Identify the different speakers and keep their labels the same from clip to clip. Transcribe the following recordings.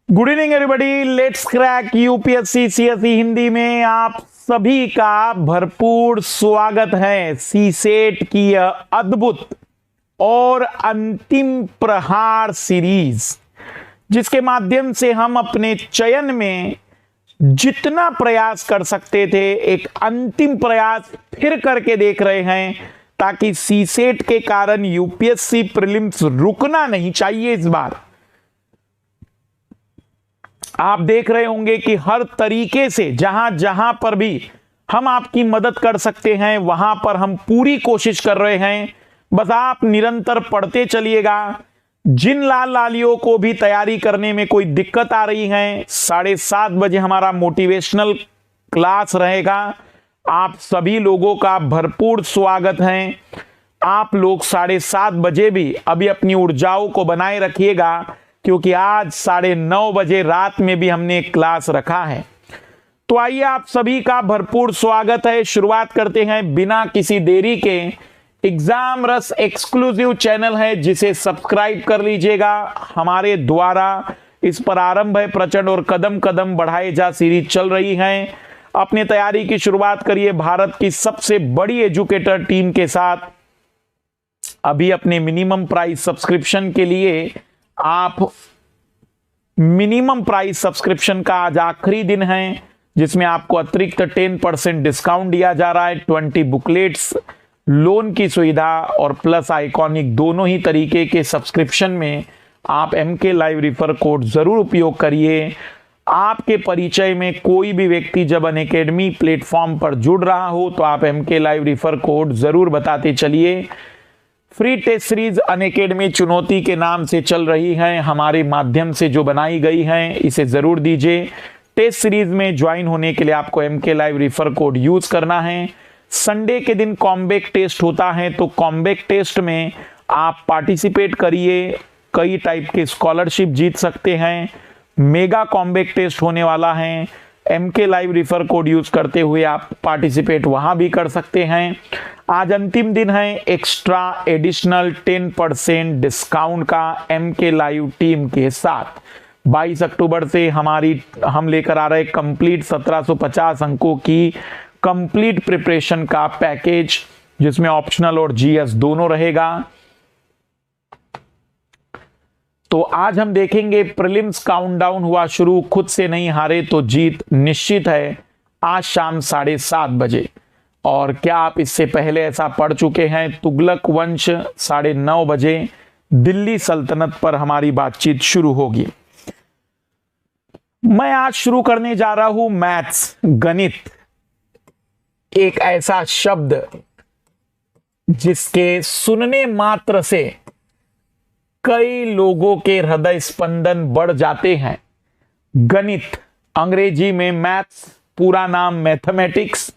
Speaker 1: Good evening everybody, let's crack UPSC CSE Hindi में आप सभी का भरपूर स्वागत है। सीसेट की यह अद्भुत और अंतिम प्रहार सीरीज, जिसके माध्यम से हम अपने चयन में जितना प्रयास कर सकते थे एक अंतिम प्रयास फिर करके देख रहे हैं, ताकि सीसेट के कारण यूपीएससी प्रीलिम्स रुकना नहीं चाहिए। इस बार आप देख रहे होंगे कि हर तरीके से जहां जहां पर भी हम आपकी मदद कर सकते हैं वहां पर हम पूरी कोशिश कर रहे हैं। बस आप निरंतर पढ़ते चलिएगा। जिन लाल लालियों को भी तैयारी करने में कोई दिक्कत आ रही है, 7:30 बजे हमारा मोटिवेशनल क्लास रहेगा। आप सभी लोगों का भरपूर स्वागत है। आप लोग 7:30 बजे भी अभी अपनी ऊर्जाओं को बनाए रखिएगा, क्योंकि आज 9:30 बजे रात में भी हमने एक क्लास रखा है। तो आइए, आप सभी का भरपूर स्वागत है। शुरुआत करते हैं बिना किसी देरी के। एग्जाम रस एक्सक्लूसिव चैनल है, जिसे सब्सक्राइब कर लीजिएगा। हमारे द्वारा इस पर आरंभ है प्रचंड और कदम कदम बढ़ाए जा सीरीज चल रही है। अपनी तैयारी की शुरुआत करिए भारत की सबसे बड़ी एजुकेटर टीम के साथ। अभी अपने मिनिमम प्राइस सब्सक्रिप्शन के लिए आप मिनिमम प्राइस सब्सक्रिप्शन का आज आखिरी दिन है, जिसमें आपको अतिरिक्त 10% डिस्काउंट दिया जा रहा है। 20 बुकलेट्स, लोन की सुविधा और प्लस आइकॉनिक दोनों ही तरीके के सब्सक्रिप्शन में आप MK लाइव रिफर कोड जरूर उपयोग करिए। आपके परिचय में कोई भी व्यक्ति जब अनअकैडमी प्लेटफॉर्म पर जुड़ रहा हो तो आप MK लाइव रिफर कोड जरूर बताते चलिए। फ्री टेस्ट सीरीज अनअकैडमी चुनौती के नाम से चल रही है, हमारे माध्यम से जो बनाई गई है, इसे जरूर दीजिए। टेस्ट सीरीज में ज्वाइन होने के लिए आपको MK live refer code use करना है। संडे के दिन कॉम्बैक टेस्ट होता है, तो कॉम्बैक टेस्ट में आप पार्टिसिपेट करिए, कई टाइप के स्कॉलरशिप जीत सकते हैं। मेगा कॉम्बैक टेस्ट होने वाला है, MK live refer code use करते हुए आप पार्टिसिपेट वहां भी कर सकते हैं। आज अंतिम दिन है एक्स्ट्रा एडिशनल 10% डिस्काउंट का MK लाइव टीम के साथ। 22 अक्टूबर से हम लेकर आ रहे कंप्लीट 1750 अंकों की कंप्लीट प्रिपरेशन का पैकेज, जिसमें ऑप्शनल और GS दोनों रहेगा। तो आज हम देखेंगे प्रीलिम्स काउंटडाउन हुआ शुरू, खुद से नहीं हारे तो जीत निश्चित है, आज शाम 7:30 बजे। और क्या आप इससे पहले ऐसा पढ़ चुके हैं? तुगलक वंश 9:30 बजे दिल्ली सल्तनत पर हमारी बातचीत शुरू होगी। मैं आज शुरू करने जा रहा हूं मैथ्स, गणित, एक ऐसा शब्द जिसके सुनने मात्र से कई लोगों के हृदय स्पंदन बढ़ जाते हैं। गणित, अंग्रेजी में मैथ्स, पूरा नाम मैथमेटिक्स,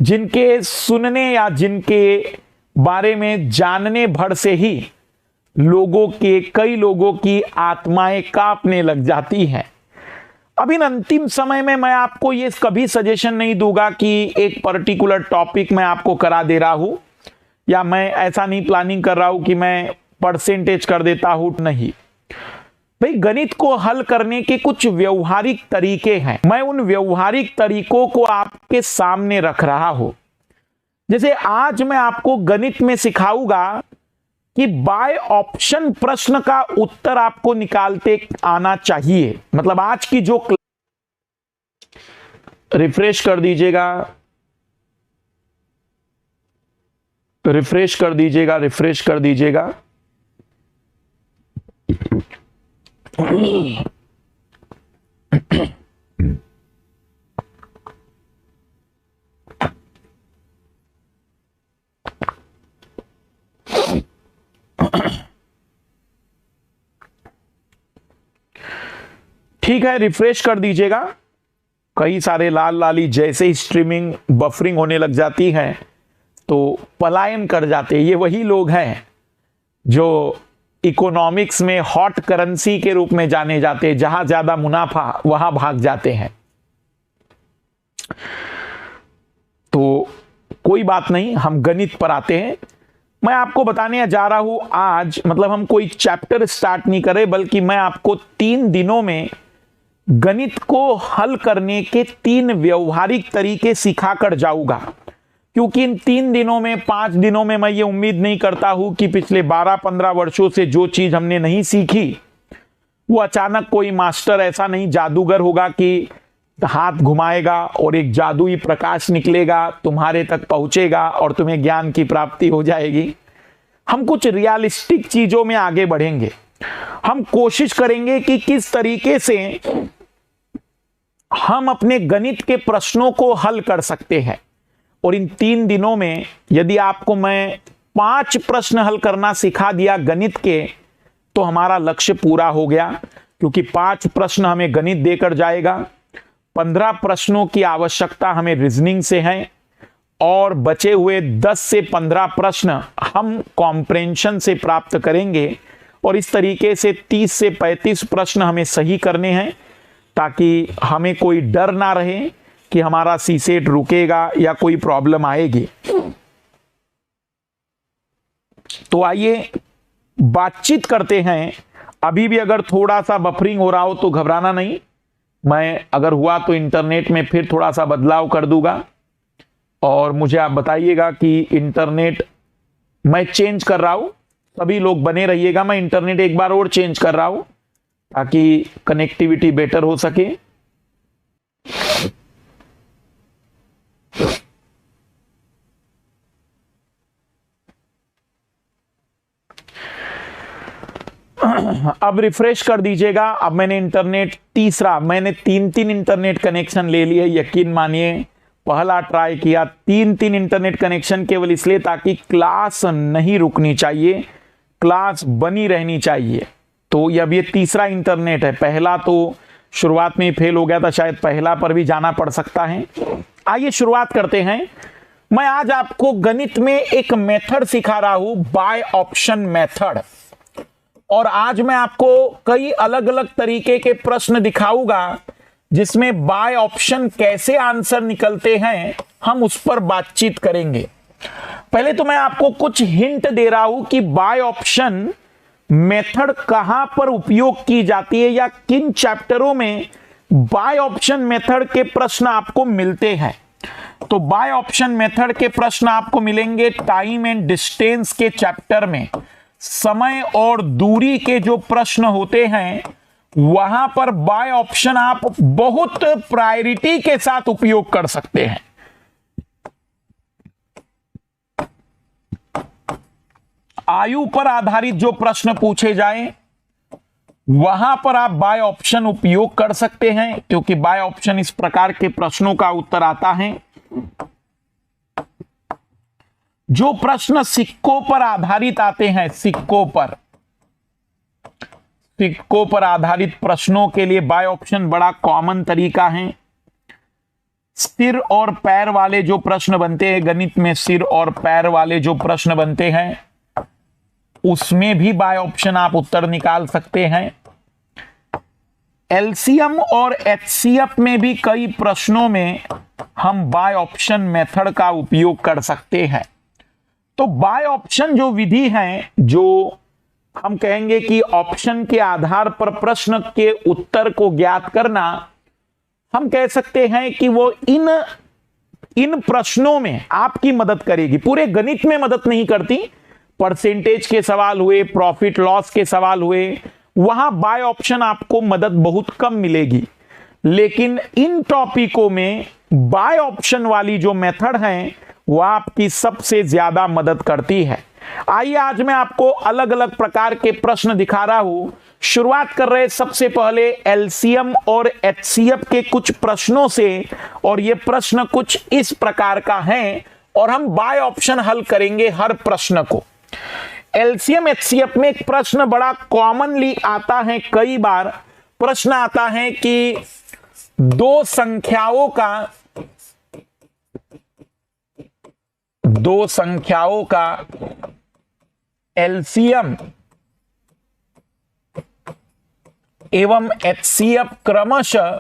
Speaker 1: जिनके सुनने या जिनके बारे में जानने भर से ही कई लोगों की आत्माएं कांपने लग जाती हैं। अब इन अंतिम समय में मैं आपको ये कभी सजेशन नहीं दूंगा कि एक पर्टिकुलर टॉपिक मैं आपको करा दे रहा हूं, या मैं ऐसा नहीं प्लानिंग कर रहा हूं कि मैं परसेंटेज कर देता हूं। नहीं भाई, गणित को हल करने के कुछ व्यवहारिक तरीके हैं। मैं उन व्यवहारिक तरीकों को आपके सामने रख रहा हूं। जैसे आज मैं आपको गणित में सिखाऊंगा कि बाय ऑप्शन प्रश्न का उत्तर आपको निकालते आना चाहिए। मतलब आज की जो रिफ्रेश कर दीजिएगा, रिफ्रेश कर दीजिएगा, रिफ्रेश कर दीजिएगा। ठीक है, रिफ्रेश कर दीजिएगा। कई सारे लाल लाली जैसे ही स्ट्रीमिंग बफरिंग होने लग जाती है तो पलायन कर जाते। ये वही लोग हैं जो इकोनॉमिक्स में हॉट करेंसी के रूप में जाने जाते, जहां ज्यादा मुनाफा वहां भाग जाते हैं। तो कोई बात नहीं, हम गणित पर आते हैं। मैं आपको बताने जा रहा हूं आज, मतलब हम कोई चैप्टर स्टार्ट नहीं करे, बल्कि मैं आपको 3 दिनों में गणित को हल करने के 3 व्यवहारिक तरीके सिखाकर जाऊंगा। क्योंकि इन 3 दिनों में, 5 दिनों में मैं ये उम्मीद नहीं करता हूं कि पिछले 12-15 वर्षों से जो चीज हमने नहीं सीखी वो अचानक कोई मास्टर ऐसा नहीं जादूगर होगा कि हाथ घुमाएगा और एक जादुई प्रकाश निकलेगा, तुम्हारे तक पहुंचेगा और तुम्हें ज्ञान की प्राप्ति हो जाएगी। हम कुछ रियलिस्टिक चीजों में आगे बढ़ेंगे। हम कोशिश करेंगे कि किस तरीके से हम अपने गणित के प्रश्नों को हल कर सकते हैं। और इन 3 दिनों में यदि आपको मैं 5 प्रश्न हल करना सिखा दिया गणित के, तो हमारा लक्ष्य पूरा हो गया। क्योंकि 5 प्रश्न हमें गणित देकर जाएगा, 15 प्रश्नों की आवश्यकता हमें रीजनिंग से है, और बचे हुए 10 से 15 प्रश्न हम कॉम्प्रेंशन से प्राप्त करेंगे। और इस तरीके से 30 से 35 प्रश्न हमें सही करने हैं, ताकि हमें कोई डर ना रहे कि हमारा सीसेट रुकेगा या कोई प्रॉब्लम आएगी। तो आइए बातचीत करते हैं। अभी भी अगर थोड़ा सा बफरिंग हो रहा हो तो घबराना नहीं, मैं अगर हुआ तो इंटरनेट में फिर थोड़ा सा बदलाव कर दूंगा, और मुझे आप बताइएगा कि इंटरनेट मैं चेंज कर रहा हूं। सभी लोग बने रहिएगा, मैं इंटरनेट एक बार और चेंज कर रहा हूं ताकि कनेक्टिविटी बेटर हो सके। अब रिफ्रेश कर दीजिएगा। अब मैंने इंटरनेट मैंने 3 इंटरनेट कनेक्शन ले लिए, यकीन मानिए। पहला ट्राई किया, 3 इंटरनेट कनेक्शन केवल इसलिए ताकि क्लास नहीं रुकनी चाहिए, क्लास बनी रहनी चाहिए। तो अब ये तीसरा इंटरनेट है। पहला तो शुरुआत में ही फेल हो गया था, शायद पहला पर भी जाना पड़ सकता है। आइए शुरुआत करते हैं। मैं आज आपको गणित में एक मेथड सिखा रहा हूं, बाय ऑप्शन मेथड। और आज मैं आपको कई अलग अलग तरीके के प्रश्न दिखाऊंगा जिसमें बाय ऑप्शन कैसे आंसर निकलते हैं, हम उस पर बातचीत करेंगे। पहले तो मैं आपको कुछ हिंट दे रहा हूं कि बाय ऑप्शन मेथड कहां पर उपयोग की जाती है या किन चैप्टरों में बाय ऑप्शन मेथड के प्रश्न आपको मिलते हैं। तो बाय ऑप्शन मेथड के प्रश्न आपको मिलेंगे टाइम एंड डिस्टेंस के चैप्टर में। समय और दूरी के जो प्रश्न होते हैं वहां पर बाय ऑप्शन आप बहुत प्रायोरिटी के साथ उपयोग कर सकते हैं। आयु पर आधारित जो प्रश्न पूछे जाएं वहां पर आप बाय ऑप्शन उपयोग कर सकते हैं, क्योंकि बाय ऑप्शन इस प्रकार के प्रश्नों का उत्तर आता है। जो प्रश्न सिक्कों पर आधारित आते हैं, सिक्कों पर आधारित प्रश्नों के लिए बाय ऑप्शन बड़ा कॉमन तरीका है। सिर और पैर वाले जो प्रश्न बनते हैं गणित में, सिर और पैर वाले जो प्रश्न बनते हैं उसमें भी बाय ऑप्शन आप उत्तर निकाल सकते हैं। एलसीएम और एचसीएफ में भी कई प्रश्नों में हम बाय ऑप्शन मेथड का उपयोग कर सकते हैं। तो बाय ऑप्शन जो विधि है, जो हम कहेंगे कि ऑप्शन के आधार पर प्रश्न के उत्तर को ज्ञात करना, हम कह सकते हैं कि वो इन प्रश्नों में आपकी मदद करेगी। पूरे गणित में मदद नहीं करती। परसेंटेज के सवाल हुए, प्रॉफिट लॉस के सवाल हुए, वहां बाय ऑप्शन आपको मदद बहुत कम मिलेगी। लेकिन इन टॉपिकों में बाय ऑप्शन वाली जो मेथड है वो आपकी सबसे ज्यादा मदद करती है। आइए आज मैं आपको अलग अलग प्रकार के प्रश्न दिखा रहा हूं। शुरुआत कर रहे सबसे पहले एलसीएम और एचसीएफ के कुछ प्रश्नों से, और ये प्रश्न कुछ इस प्रकार का है और हम बाय ऑप्शन हल करेंगे हर प्रश्न को। एलसीएम एचसीएफ में एक प्रश्न बड़ा कॉमनली आता है, कई बार प्रश्न आता है कि दो संख्याओं का एलसीएम एवं एचसीएफ क्रमशः,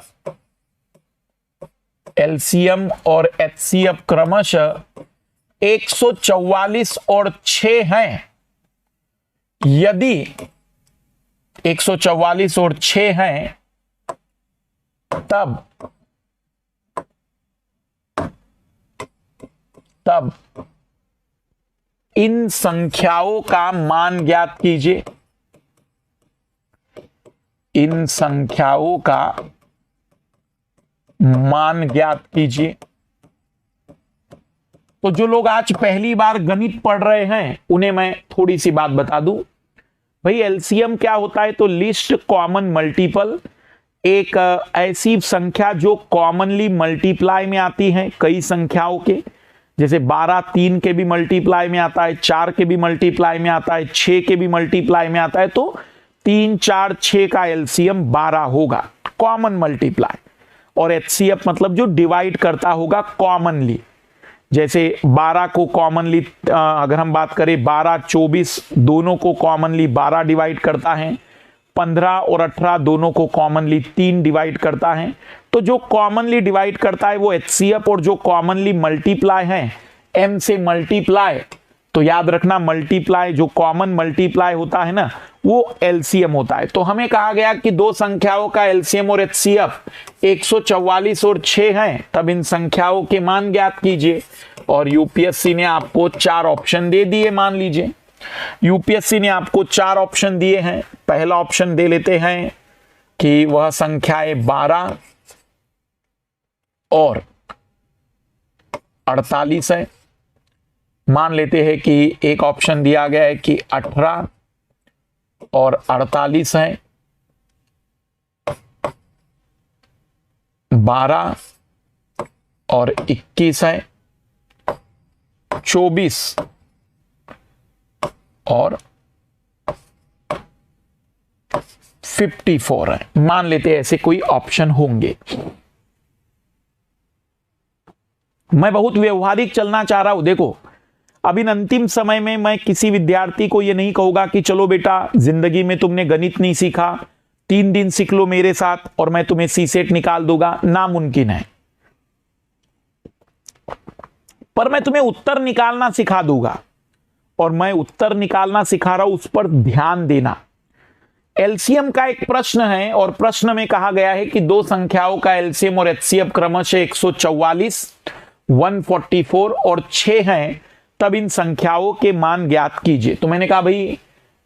Speaker 1: एलसीएम और एचसीएफ क्रमशः 144 और 6 हैं, यदि 144 और 6 हैं, तब इन संख्याओं का मान ज्ञात कीजिए। इन संख्याओं का मान ज्ञात कीजिए। तो जो लोग आज पहली बार गणित पढ़ रहे हैं उन्हें मैं थोड़ी सी बात बता दूं। भाई एलसीएम क्या होता है? तो लिस्ट कॉमन मल्टीपल, एक ऐसी संख्या जो कॉमनली मल्टीप्लाई में आती है कई संख्याओं के, जैसे 12 3 के भी मल्टीप्लाई में आता है, 4 के भी मल्टीप्लाई में आता है, 6 के भी मल्टीप्लाई में आता है। तो 3 4 6 का एलसीएम 12 होगा, कॉमन मल्टीप्लाई। और एचसीएफ मतलब जो डिवाइड करता होगा कॉमनली, जैसे 12 को कॉमनली अगर हम बात करें 12 24 दोनों को कॉमनली 12 डिवाइड करता है, 15 और 18 दोनों को कॉमनली 3 डिवाइड करता है। तो जो कॉमनली डिवाइड करता है वो एचसीएफ, और जो कॉमनली मल्टीप्लाई है एम से मल्टीप्लाई, तो याद रखना मल्टीप्लाई जो कॉमन मल्टीप्लाई होता है ना वो एलसीएम होता है। तो हमें कहा गया कि दो संख्याओं का एलसीएम और एचसीएफ 144 और 6 हैं, तब इन संख्याओं के मान ज्ञात कीजिए। और यूपीएससी ने आपको 4 ऑप्शन दे दिए। मान लीजिए यूपीएससी ने आपको 4 ऑप्शन दिए हैं। पहला ऑप्शन दे लेते हैं कि वह संख्याएं 12 और 48 है। मान लेते हैं कि एक ऑप्शन दिया गया है कि 18 और 48 है, 12 और 21 है, 24 और 54 है। मान लेते हैं ऐसे कोई ऑप्शन होंगे। मैं बहुत व्यवहारिक चलना चाह रहा हूं। देखो अब इन अंतिम समय में मैं किसी विद्यार्थी को यह नहीं कहूंगा कि चलो बेटा जिंदगी में तुमने गणित नहीं सीखा, 3 दिन सीख लो मेरे साथ और मैं तुम्हें सीसेट निकाल दूंगा। नामुमकिन है। पर मैं तुम्हें उत्तर निकालना सिखा दूंगा, और मैं उत्तर निकालना सिखा रहा हूं, उस पर ध्यान देना। एलसीएम का एक प्रश्न है और प्रश्न में कहा गया है कि दो संख्याओं का एलसीएम और एचसीएफ क्रमशः 144, 144 और 6 हैं, तब इन संख्याओं के मान ज्ञात कीजिए। तो मैंने कहा भाई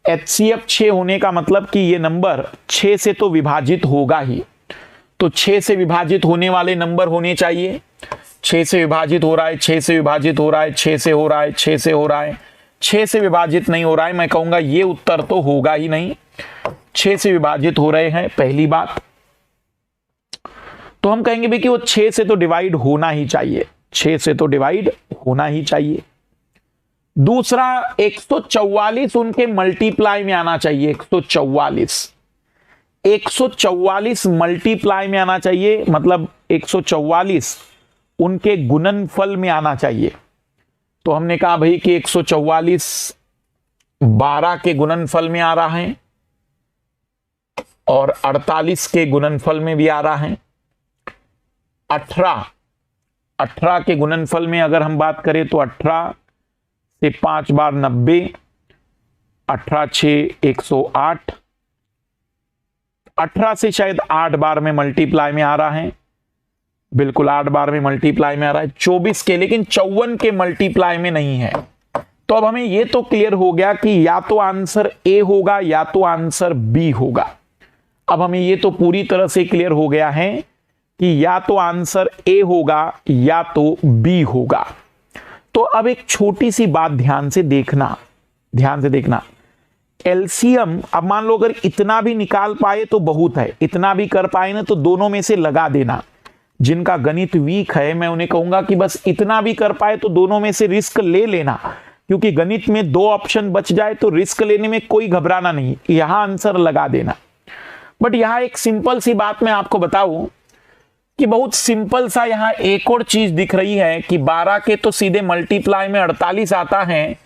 Speaker 1: एचसीएफ 6 होने का मतलब कि ये नंबर 6 से तो विभाजित होगा ही। तो 6 से विभाजित होने वाले नंबर होने चाहिए। 6 से विभाजित हो रहा है, 6 से विभाजित हो रहा है, 6 से हो रहा है, 6 से हो रहा है, 6 से विभाजित नहीं हो रहा है। मैं कहूंगा ये उत्तर तो होगा ही नहीं। 6 से विभाजित हो रहे हैं, पहली बात। तो हम कहेंगे भी कि वो 6 से तो डिवाइड होना ही चाहिए, 6 से तो डिवाइड होना ही चाहिए। दूसरा 144 उनके मल्टीप्लाई में आना चाहिए। 144 मल्टीप्लाई में आना चाहिए, मतलब 144 उनके गुणनफल में आना चाहिए। तो हमने कहा भाई कि 144 12 के गुणनफल में आ रहा है और 48 के गुणनफल में भी आ रहा है। 18 के गुणनफल में अगर हम बात करें तो 18 से 5 बार 90, 18 6 108, 18 से शायद 8 बार में मल्टीप्लाई में आ रहा है, बिल्कुल 8 बार में मल्टीप्लाई में आ रहा है। 24 के, लेकिन 54 के मल्टीप्लाई में नहीं है। तो अब हमें यह तो क्लियर हो गया कि या तो आंसर ए होगा या तो आंसर बी होगा। अब हमें यह तो पूरी तरह से क्लियर हो गया है कि या तो आंसर ए होगा या तो बी होगा। तो अब एक छोटी सी बात ध्यान से देखना। एलसीएम, अब मान लो अगर इतना भी निकाल पाए तो बहुत है, इतना भी कर पाए ना तो दोनों में से लगा देना। जिनका गणित वीक है मैं उन्हें कहूंगा कि बस इतना भी कर पाए तो दोनों में से रिस्क ले लेना, क्योंकि गणित में 2 ऑप्शन बच जाए तो रिस्क लेने में कोई घबराना नहीं, यहां आंसर लगा देना। बट यहां एक सिंपल सी बात मैं आपको बताऊं कि बहुत सिंपल सा यहां एक और चीज दिख रही है कि 12 के तो सीधे मल्टीप्लाई में 48 आता है,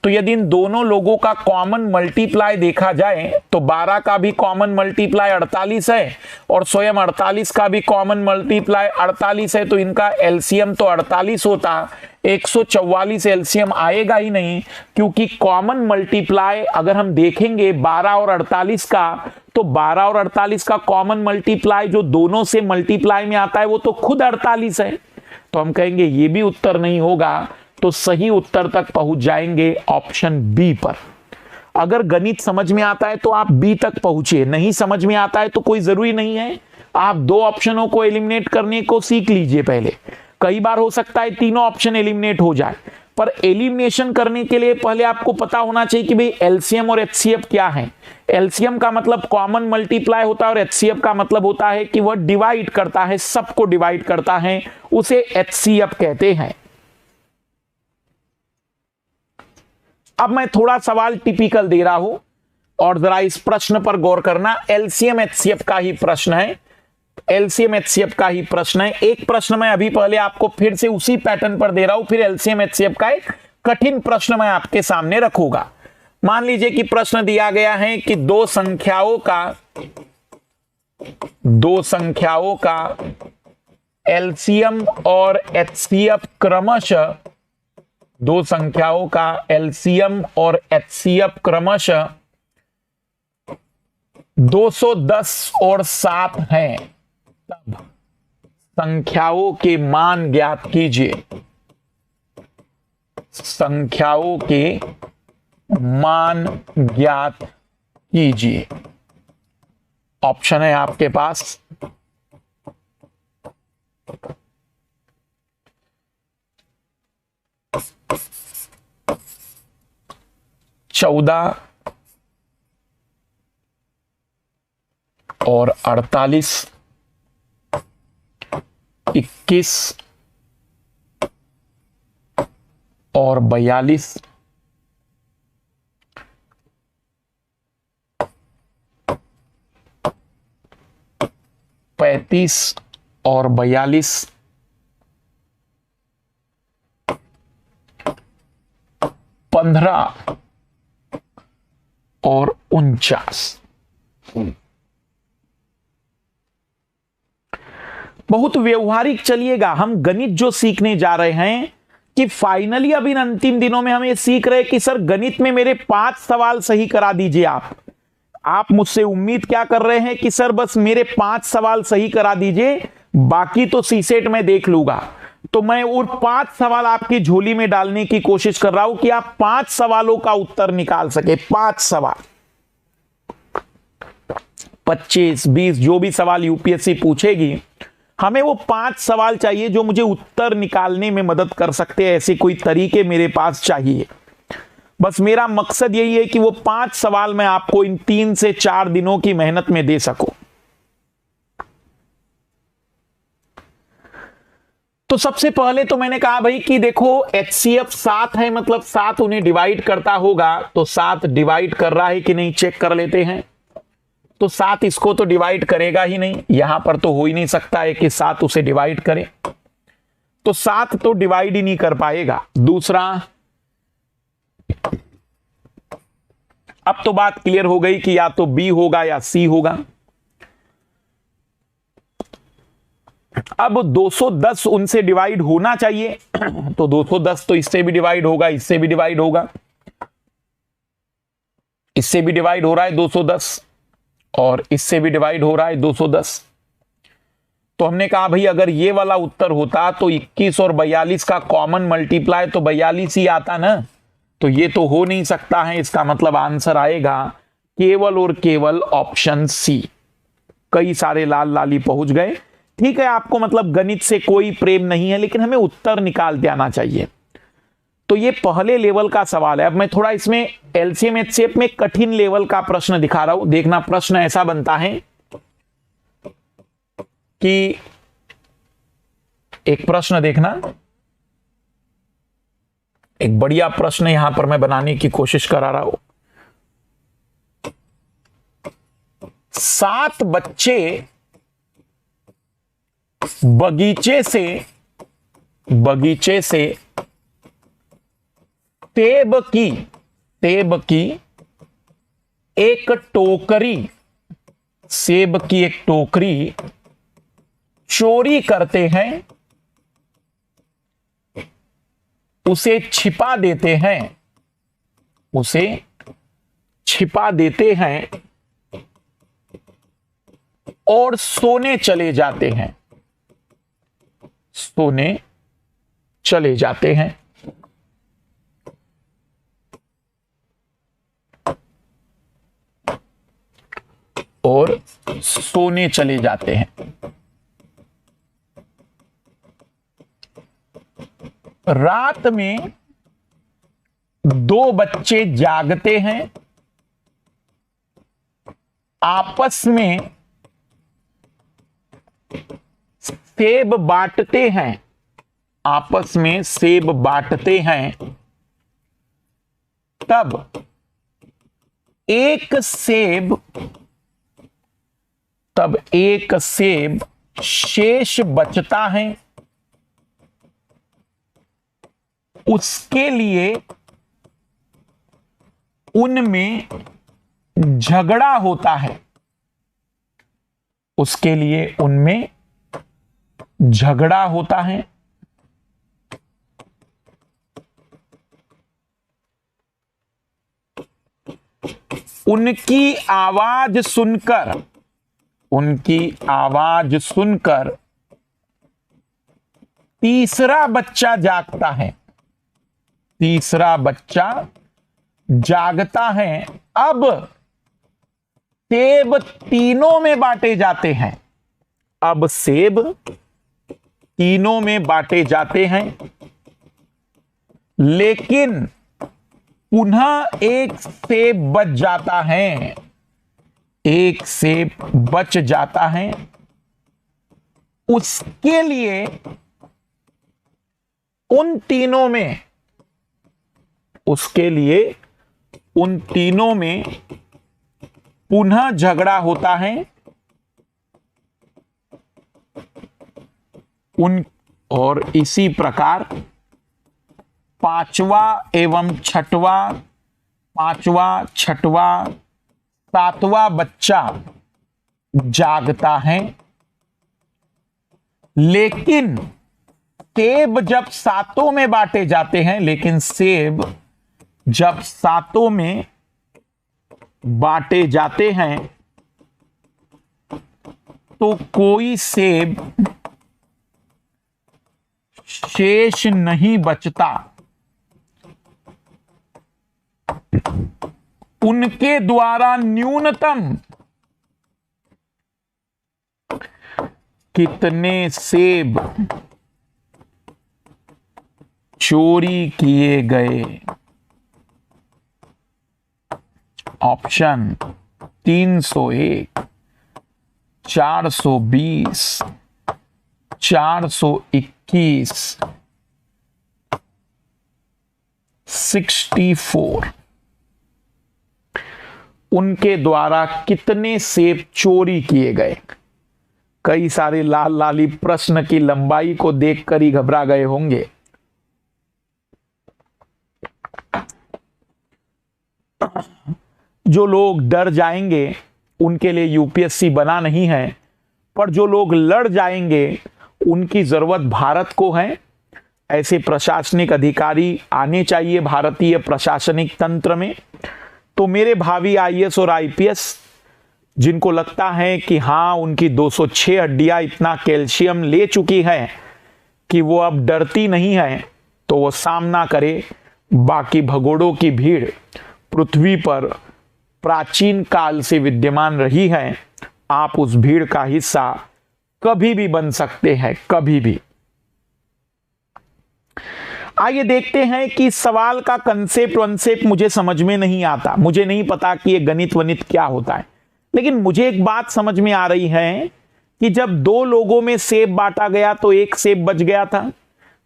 Speaker 1: तो यदि इन दोनों लोगों का कॉमन मल्टीप्लाई देखा जाए तो 12 का भी कॉमन मल्टीप्लाई 48 है और स्वयं 48 का भी कॉमन मल्टीप्लाई 48 है, तो इनका एलसीएम तो 48 होता, 144 एलसीएम आएगा ही नहीं, क्योंकि कॉमन मल्टीप्लाई अगर हम देखेंगे 12 और 48 का, तो 12 और 48 का कॉमन मल्टीप्लाई जो दोनों से मल्टीप्लाई में आता है वो तो खुद 48 है, तो हम कहेंगे ये भी उत्तर नहीं होगा। तो सही उत्तर तक पहुंच जाएंगे ऑप्शन बी पर। अगर गणित समझ में आता है तो आप बी तक पहुंचिए, नहीं समझ में आता है तो कोई जरूरी नहीं है, आप दो ऑप्शनों को एलिमिनेट करने को सीख लीजिए पहले। कई बार हो सकता है तीनों ऑप्शन एलिमिनेट हो जाए, पर एलिमिनेशन करने के लिए पहले आपको पता होना चाहिए कि भाई एलसीएम और एचसीएफ क्या है। एलसीएम का मतलब कॉमन मल्टीप्लाई होता है और एचसीएफ का मतलब होता है कि वह डिवाइड करता है, सबको डिवाइड करता है, उसे एचसीएफ कहते हैं। अब मैं थोड़ा सवाल टिपिकल दे रहा हूं और जरा इस प्रश्न पर गौर करना। एलसीएम एचसीएफ का ही प्रश्न है, एलसीएम एचसीएफ का ही प्रश्न है। एक प्रश्न मैं अभी पहले आपको फिर से उसी पैटर्न पर दे रहा हूं, फिर एलसीएम एचसीएफ का एक कठिन प्रश्न मैं आपके सामने रखूंगा। मान लीजिए कि प्रश्न दिया गया है कि दो संख्याओं का एलसीएम और एचसीएफ क्रमशः, दो संख्याओं का एलसीएम और एचसीएफ क्रमशः 210 और 7 हैं, तब संख्याओं के मान ज्ञात कीजिए। संख्याओं के मान ज्ञात कीजिए। ऑप्शन है आपके पास 14 और 48, 21 और 42, 35 और 42, 15 और 49। बहुत व्यवहारिक चलिएगा, हम गणित जो सीखने जा रहे हैं कि फाइनली अब इन अंतिम दिनों में हम ये सीख रहे हैं कि सर गणित में मेरे 5 सवाल सही करा दीजिए। आप मुझसे उम्मीद क्या कर रहे हैं कि सर बस मेरे 5 सवाल सही करा दीजिए, बाकी तो सीसेट में देख लूंगा। तो मैं उन 5 सवाल आपकी झोली में डालने की कोशिश कर रहा हूं कि आप 5 सवालों का उत्तर निकाल सके। 5 सवाल, 25, 20 जो भी सवाल यूपीएससी पूछेगी, हमें वो 5 सवाल चाहिए जो मुझे उत्तर निकालने में मदद कर सकते हैं। ऐसे कोई तरीके मेरे पास चाहिए। बस मेरा मकसद यही है कि वो 5 सवाल मैं आपको इन 3 से 4 दिनों की मेहनत में दे सकूं। तो सबसे पहले तो मैंने कहा भाई कि देखो एचसीएफ 7 है, मतलब 7 उन्हें डिवाइड करता होगा, तो 7 डिवाइड कर रहा है कि नहीं चेक कर लेते हैं। तो 7 इसको तो डिवाइड करेगा ही नहीं, यहां पर तो हो ही नहीं सकता है कि 7 उसे डिवाइड करे, तो 7 तो डिवाइड ही नहीं कर पाएगा। दूसरा, अब तो बात क्लियर हो गई कि या तो बी होगा या सी होगा। अब 210 उनसे डिवाइड होना चाहिए, तो 210 तो इससे भी डिवाइड होगा, इससे भी डिवाइड होगा, इससे भी डिवाइड हो रहा है 210 और इससे भी डिवाइड हो रहा है 210। तो हमने कहा भाई अगर ये वाला उत्तर होता तो 21 और 42 का कॉमन मल्टीप्लाई तो 42 ही आता ना, तो ये तो हो नहीं सकता है। इसका मतलब आंसर आएगा केवल और केवल ऑप्शन सी। कई सारे लाल लाली पहुंच गए। ठीक है, आपको मतलब गणित से कोई प्रेम नहीं है, लेकिन हमें उत्तर निकाल देना चाहिए। तो ये पहले लेवल का सवाल है। अब मैं थोड़ा इसमें एलसीएम एचसीएफ में कठिन लेवल का प्रश्न दिखा रहा हूं। देखना, प्रश्न ऐसा बनता है कि एक प्रश्न देखना, एक बढ़िया प्रश्न यहां पर मैं बनाने की कोशिश करा रहा हूं। 7 बच्चे बगीचे से सेब की सेब की एक टोकरी, सेब की एक टोकरी चोरी करते हैं, उसे छिपा देते हैं, उसे छिपा देते हैं और सोने चले जाते हैं, सोने चले जाते हैं। और सोने चले जाते हैं। रात में दो बच्चे जागते हैं, आपस में सेब बांटते हैं, आपस में सेब बांटते हैं। तब एक सेब शेष बचता है, उसके लिए उनमें झगड़ा होता है, उसके लिए उनमें झगड़ा होता है। उनकी आवाज सुनकर तीसरा बच्चा जागता है, तीसरा बच्चा जागता है। अब सेब तीनों में बांटे जाते हैं, अब सेब तीनों में बांटे जाते हैं, लेकिन पुनः एक सेब बच जाता है, एक सेब बच जाता है। उसके लिए उन तीनों में पुनः झगड़ा होता है। और इसी प्रकार पांचवा एवं छठवा सातवां बच्चा जागता है, लेकिन सेब जब सातों में बांटे जाते हैं, लेकिन सेब जब सातों में बांटे जाते हैं तो कोई सेब शेष नहीं बचता। उनके द्वारा न्यूनतम कितने सेब चोरी किए गए? ऑप्शन 301, 420, 421, 64। उनके द्वारा कितने सेब चोरी किए गए? कई सारे लाल लाली प्रश्न की लंबाई को देखकर ही घबरा गए होंगे। जो लोग डर जाएंगे उनके लिए यूपीएससी बना नहीं है, पर जो लोग लड़ जाएंगे उनकी जरूरत भारत को है। ऐसे प्रशासनिक अधिकारी आने चाहिए भारतीय प्रशासनिक तंत्र में। तो मेरे भावी आईएएस और आईपीएस जिनको लगता है कि हाँ उनकी 206 हड्डियां इतना कैल्शियम ले चुकी है कि वो अब डरती नहीं है, तो वो सामना करे। बाकी भगोड़ों की भीड़ पृथ्वी पर प्राचीन काल से विद्यमान रही है। आप उस भीड़ का हिस्सा कभी भी बन सकते हैं, कभी भी। आइए देखते हैं कि सवाल का कंसेप्ट मुझे समझ में नहीं आता। मुझे नहीं पता कि ये गणित वनित क्या होता है, लेकिन मुझे एक बात समझ में आ रही है कि जब 2 लोगों में सेब बांटा गया तो 1 सेब बच गया था,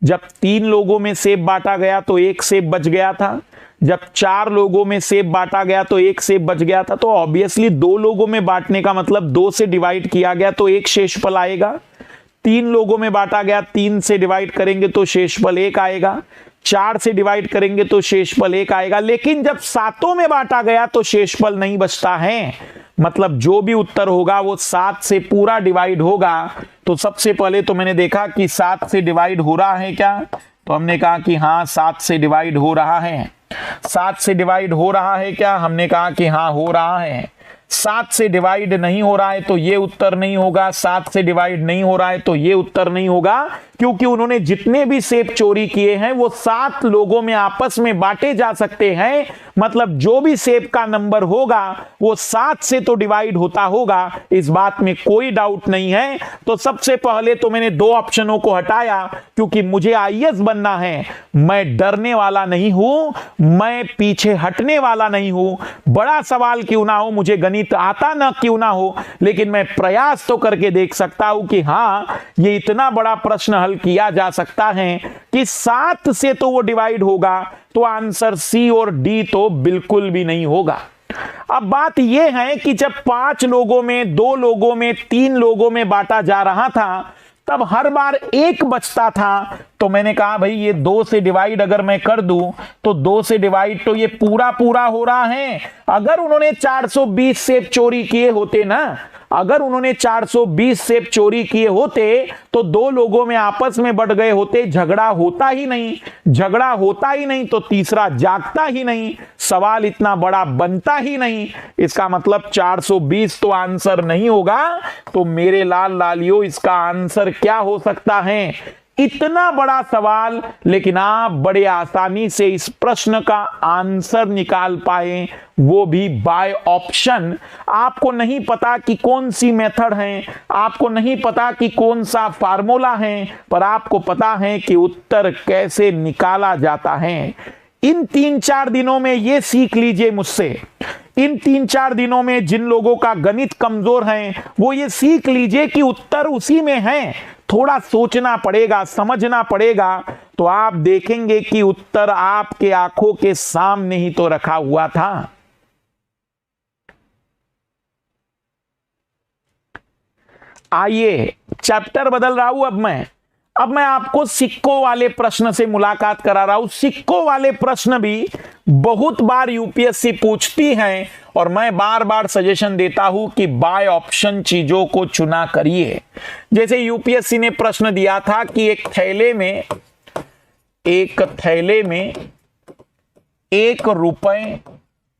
Speaker 1: जब 3 लोगों में सेब बांटा गया तो 1 सेब बच गया था, जब 4 लोगों में सेब बांटा गया तो 1 सेब बच गया था। तो ऑब्वियसली 2 लोगों में बांटने का मतलब 2 से डिवाइड किया गया तो 1 शेषफल आएगा। 3 लोगों में बांटा गया, 3 से डिवाइड करेंगे तो शेषफल 1 आएगा, 4 से डिवाइड करेंगे तो शेषफल 1 आएगा। लेकिन जब 7 में बांटा गया तो शेषफल नहीं बचता है, मतलब जो भी उत्तर होगा वो 7 से पूरा डिवाइड होगा। तो सबसे पहले तो मैंने देखा कि 7 से डिवाइड हो रहा है क्या, तो हमने कहा कि हाँ 7 से डिवाइड हो रहा है। 7 से डिवाइड हो रहा है क्या, हमने कहा कि हाँ हो रहा है। 7 से डिवाइड नहीं हो रहा है तो ये उत्तर नहीं होगा, 7 से डिवाइड नहीं हो रहा है तो ये उत्तर नहीं होगा, क्योंकि उन्होंने जितने भी सेब चोरी किए हैं वो 7 लोगों में आपस में बांटे जा सकते हैं। मतलब जो भी सेब का नंबर होगा वो 7 से तो डिवाइड होता होगा, इस बात में कोई डाउट नहीं है। तो सबसे पहले तो मैंने 2 ऑप्शनों को हटाया, क्योंकि मुझे आईएएस बनना है। मैं डरने वाला नहीं हूं, मैं पीछे हटने वाला नहीं हूं। बड़ा सवाल क्यों ना हो, मुझे गणित आता ना क्यों ना हो, लेकिन मैं प्रयास तो करके देख सकता हूं कि हाँ ये इतना बड़ा प्रश्न हल किया जा सकता है कि 7 से तो वो डिवाइड होगा। तो आंसर सी और डी तो बिल्कुल भी नहीं होगा। अब बात यह है कि जब 5 लोगों में, 2 लोगों में, 3 लोगों में बांटा जा रहा था तब हर बार 1 बचता था। तो मैंने कहा भाई ये 2 से डिवाइड अगर मैं कर दूं तो 2 से डिवाइड तो ये पूरा पूरा हो रहा है। अगर उन्होंने 420 सेब चोरी किए होते ना, अगर उन्होंने 420 सेब चोरी किए होते तो 2 लोगों में आपस में बढ़ गए होते, झगड़ा होता ही नहीं। झगड़ा होता ही नहीं तो तीसरा जागता ही नहीं, सवाल इतना बड़ा बनता ही नहीं। इसका मतलब 420 तो आंसर नहीं होगा। तो मेरे लाल लालियों इसका आंसर क्या हो सकता है? इतना बड़ा सवाल, लेकिन आप बड़े आसानी से इस प्रश्न का आंसर निकाल पाए, वो भी बाय ऑप्शन। आपको नहीं पता कि कौन सी मेथड है, आपको नहीं पता कि कौन सा फार्मूला है, पर आपको पता है कि उत्तर कैसे निकाला जाता है। इन 3-4 दिनों में ये सीख लीजिए मुझसे। इन 3-4 दिनों में जिन लोगों का गणित कमजोर है वो ये सीख लीजिए कि उत्तर उसी में है। थोड़ा सोचना पड़ेगा, समझना पड़ेगा, तो आप देखेंगे कि उत्तर आपके आंखों के सामने ही तो रखा हुआ था। आइए चैप्टर बदल रहा हूं अब मैं आपको सिक्कों वाले प्रश्न से मुलाकात करा रहा हूं। सिक्कों वाले प्रश्न भी बहुत बार यूपीएससी पूछती है और मैं बार बार सजेशन देता हूं कि बाय ऑप्शन चीजों को चुना करिए। जैसे यूपीएससी ने प्रश्न दिया था कि एक थैले में 1 रुपए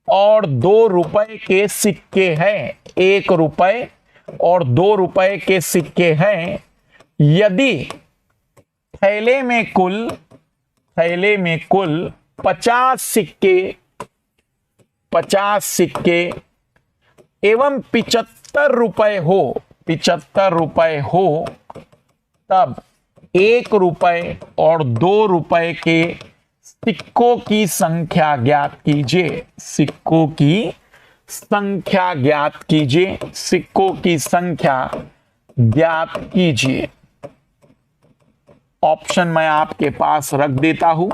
Speaker 1: और 2 रुपए के सिक्के हैं। 1 रुपए और 2 रुपए के सिक्के हैं। यदि थैले में कुल 50 सिक्के एवं 75 रुपए हो, तब 1 रुपए और 2 रुपए के सिक्कों की संख्या ज्ञात कीजिए। सिक्कों की संख्या ज्ञात कीजिए। सिक्कों की संख्या ज्ञात कीजिए। ऑप्शन मैं आपके पास रख देता हूं।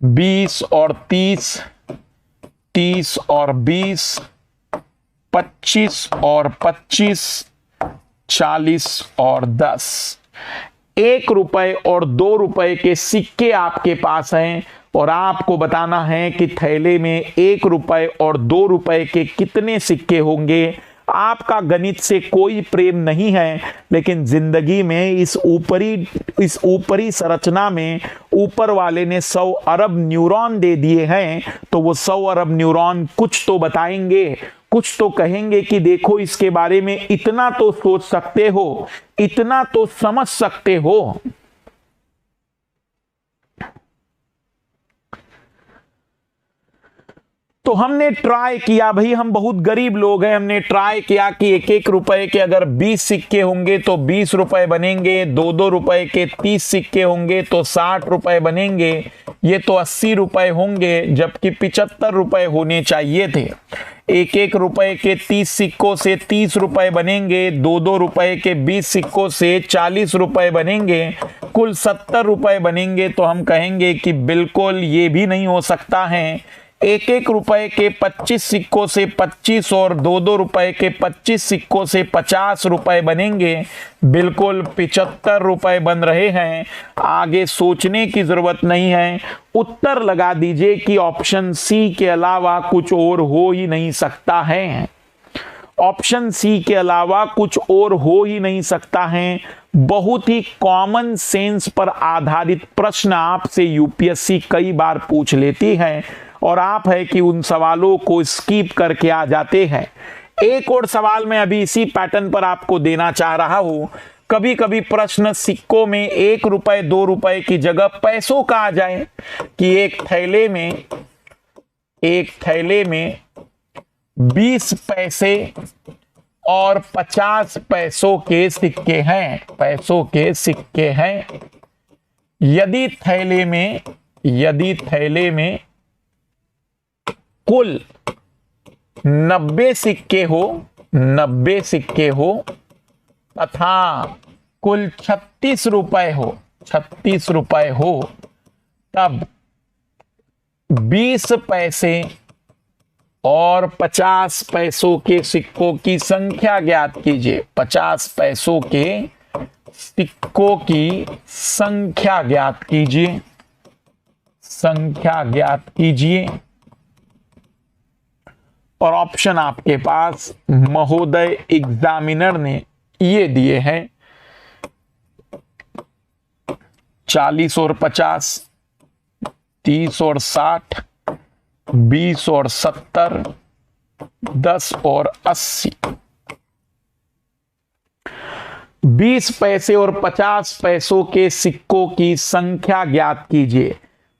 Speaker 1: 20 और 30, 30 और 20, 25 और 25, 40 और 10। 1 रुपए और 2 रुपए के सिक्के आपके पास हैं और आपको बताना है कि थैले में 1 रुपए और 2 रुपए के कितने सिक्के होंगे। आपका गणित से कोई प्रेम नहीं है, लेकिन जिंदगी में इस ऊपरी संरचना में ऊपर वाले ने 100 अरब न्यूरॉन दे दिए हैं, तो वो 100 अरब न्यूरॉन कुछ तो बताएंगे, कुछ तो कहेंगे कि देखो इसके बारे में इतना तो सोच सकते हो, इतना तो समझ सकते हो। तो हमने ट्राई किया, भाई हम बहुत गरीब लोग हैं, हमने ट्राई किया कि 1-1 रुपए के अगर 20 सिक्के होंगे तो 20 रुपए बनेंगे, 2-2 रुपए के 30 सिक्के होंगे तो 60 रुपए बनेंगे, ये तो 80 रुपए होंगे, जबकि 75 रुपए होने चाहिए थे। 1-1 रुपए के 30 सिक्कों से 30 रुपए बनेंगे, 2-2 रुपए के 20 सिक्कों से 40 रुपए बनेंगे, कुल 70 रुपए बनेंगे। तो हम कहेंगे कि बिल्कुल ये भी नहीं हो सकता है, एक एक रुपए के 25 सिक्कों से 25 और 2-2 रुपए के 25 सिक्कों से 50 रुपए बनेंगे। बिल्कुल 75 रुपए बन रहे हैं। आगे सोचने की जरूरत नहीं है, उत्तर लगा दीजिए कि ऑप्शन सी के अलावा कुछ और हो ही नहीं सकता है। ऑप्शन सी के अलावा कुछ और हो ही नहीं सकता है। बहुत ही कॉमन सेंस पर आधारित प्रश्न आपसे यूपीएससी कई बार पूछ लेती है और आप है कि उन सवालों को स्किप करके आ जाते हैं। एक और सवाल मैं अभी इसी पैटर्न पर आपको देना चाह रहा हूं। कभी कभी प्रश्न सिक्कों में 1 रुपए 2 रुपए की जगह पैसों का आ जाए कि एक थैले में 20 पैसे और 50 पैसों के सिक्के हैं। यदि थैले में कुल 90 सिक्के हो तथा कुल 36 रुपए हो तब 20 पैसे और 50 पैसों के सिक्कों की संख्या ज्ञात कीजिए। 50 पैसों के सिक्कों की संख्या ज्ञात कीजिए। और ऑप्शन आपके पास महोदय एग्जामिनर ने ये दिए हैं 40 और 50, 30 और 60, 20 और 70, 10 और 80। 20 पैसे और 50 पैसों के सिक्कों की संख्या ज्ञात कीजिए।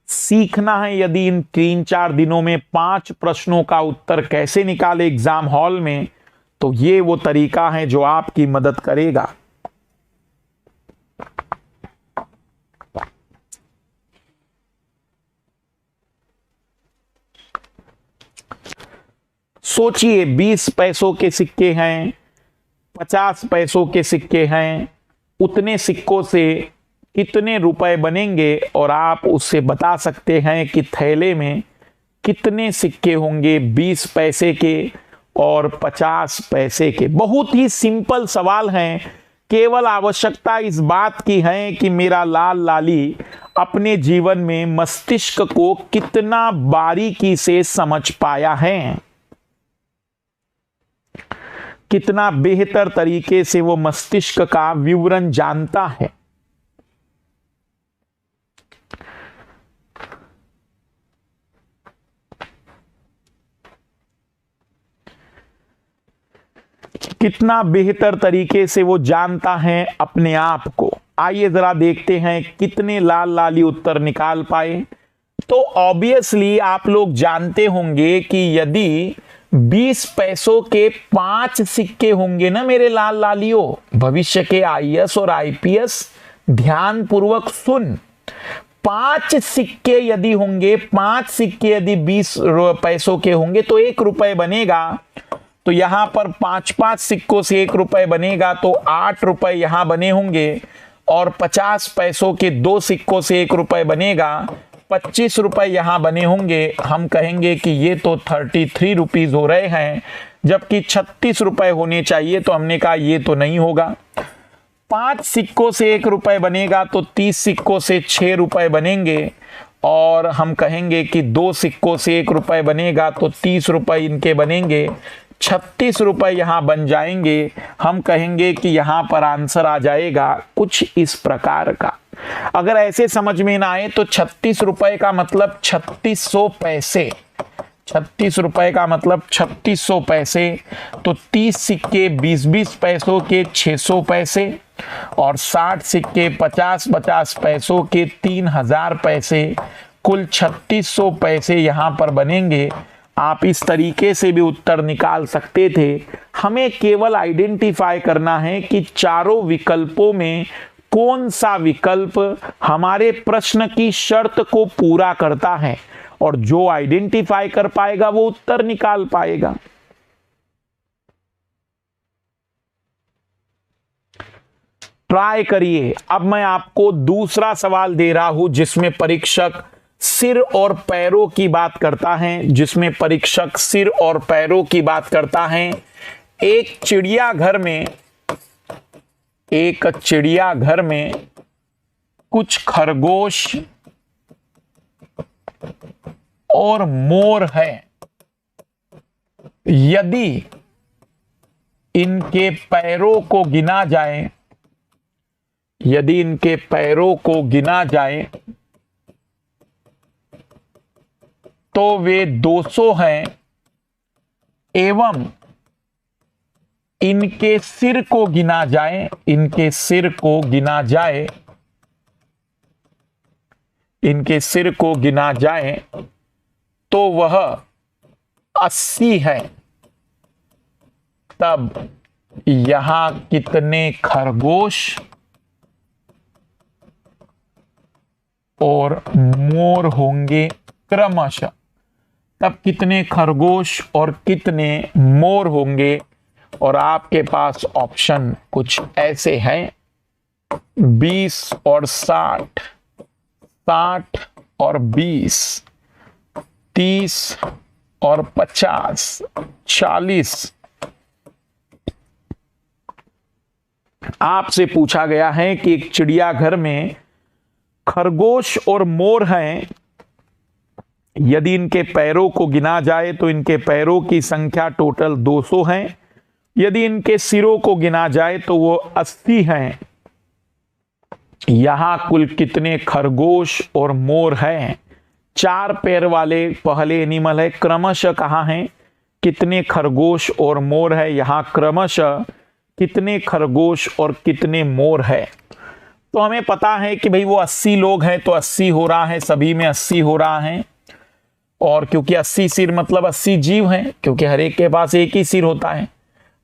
Speaker 1: सीखना है यदि इन 3-4 दिनों में 5 प्रश्नों का उत्तर कैसे निकाले एग्जाम हॉल में, तो ये वो तरीका है जो आपकी मदद करेगा। सोचिए 20 पैसों के सिक्के हैं, 50 पैसों के सिक्के हैं, उतने सिक्कों से कितने रुपए बनेंगे और आप उससे बता सकते हैं कि थैले में कितने सिक्के होंगे 20 पैसे के और 50 पैसे के। बहुत ही सिंपल सवाल है। केवल आवश्यकता इस बात की है कि मेरा लाल लाली अपने जीवन में मस्तिष्क को कितना बारीकी से समझ पाया है, कितना बेहतर तरीके से वो मस्तिष्क का विवरण जानता है। कितना बेहतर तरीके से वो जानता है अपने आप को। आइए जरा देखते हैं कितने लाल लाली उत्तर निकाल पाए। तो ऑब्वियसली आप लोग जानते होंगे कि यदि 20 पैसों के 5 सिक्के होंगे ना मेरे लाल लालियों, भविष्य के आईएएस और आईपीएस ध्यान पूर्वक सुन, 5 सिक्के यदि होंगे, 5 सिक्के यदि 20 पैसों के होंगे तो 1 रुपए बनेगा। तो यहां पर 5-5 सिक्कों से 1 रुपए बनेगा तो 8 रुपए यहां बने होंगे। और 50 पैसों के 2 सिक्कों से 1 रुपए बनेगा, 25 रुपए यहां बने होंगे। हम कहेंगे कि ये तो 33 रुपीज हो रहे हैं, जबकि 36 रुपए होने चाहिए। तो हमने कहा ये तो नहीं होगा। 5 सिक्कों से 1 रुपए बनेगा तो 30 सिक्कों से 6 रुपए बनेंगे। और हम कहेंगे कि 2 सिक्कों से 1 रुपए बनेगा तो 30 रुपए इनके बनेंगे, 36 रुपए यहां बन जाएंगे। हम कहेंगे कि यहां पर आंसर आ जाएगा कुछ इस प्रकार का। अगर ऐसे समझ में ना आए तो 36 रुपए का मतलब 3600 पैसे, 36 रुपए का मतलब 3600 पैसे। तो 30 सिक्के 20-20 पैसों के 600 पैसे और 60 सिक्के 50-50 पैसों के 3000 पैसे, कुल 3600 पैसे यहां पर बनेंगे। आप इस तरीके से भी उत्तर निकाल सकते थे। हमें केवल आइडेंटिफाई करना है कि चारों विकल्पों में कौन सा विकल्प हमारे प्रश्न की शर्त को पूरा करता है, और जो आइडेंटिफाई कर पाएगा वो उत्तर निकाल पाएगा। ट्राई करिए। अब मैं आपको दूसरा सवाल दे रहा हूं जिसमें परीक्षक सिर और पैरों की बात करता है, जिसमें परीक्षक सिर और पैरों की बात करता है। एक चिड़ियाघर में कुछ खरगोश और मोर है। यदि इनके पैरों को गिना जाए तो वे 200 हैं, एवं इनके सिर को गिना जाए तो वह 80 है। तब यहां कितने खरगोश और मोर होंगे क्रमशः? तब कितने खरगोश और कितने मोर होंगे? और आपके पास ऑप्शन कुछ ऐसे हैं, 20 और 60, 60 और 20, 30 और 50, 40। आपसे पूछा गया है कि एक चिड़ियाघर में खरगोश और मोर हैं। यदि इनके पैरों को गिना जाए तो इनके पैरों की संख्या टोटल 200 है। यदि इनके सिरों को गिना जाए तो वो 80 हैं। यहां कुल कितने खरगोश और मोर हैं? 4 पैर वाले पहले एनिमल है, क्रमशः कहां हैं? कितने खरगोश और मोर है? यहां क्रमशः कितने खरगोश और कितने मोर है? तो हमें पता है कि भाई वो 80 लोग हैं तो 80 हो रहा है, सभी में 80 हो रहा है। और क्योंकि 80 सिर मतलब 80 जीव हैं, क्योंकि हर एक के पास एक ही सिर होता है।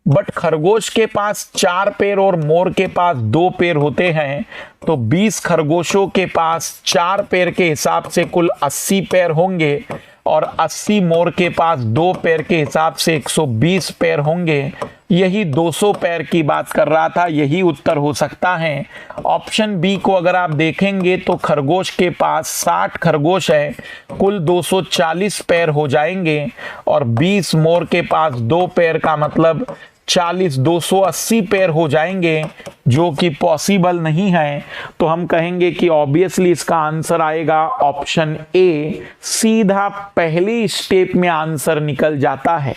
Speaker 1: बट खरगोश के पास 4 पैर और मोर के पास 2 पैर होते हैं, तो 20 खरगोशों के पास 4 पैर के हिसाब से कुल 80 पैर होंगे और 80 मोर के पास 2 पैर के हिसाब से 120 पैर होंगे। यही 200 पैर की बात कर रहा था, यही उत्तर हो सकता है। ऑप्शन बी को अगर आप देखेंगे तो खरगोश के पास 60 खरगोश है, कुल 240 पैर हो जाएंगे, और 20 मोर के पास 2 पैर का मतलब 40, 280 पैर हो जाएंगे, जो कि पॉसिबल नहीं है। तो हम कहेंगे कि ऑब्वियसली इसका आंसर आएगा ऑप्शन ए, सीधा पहली स्टेप में आंसर निकल जाता है।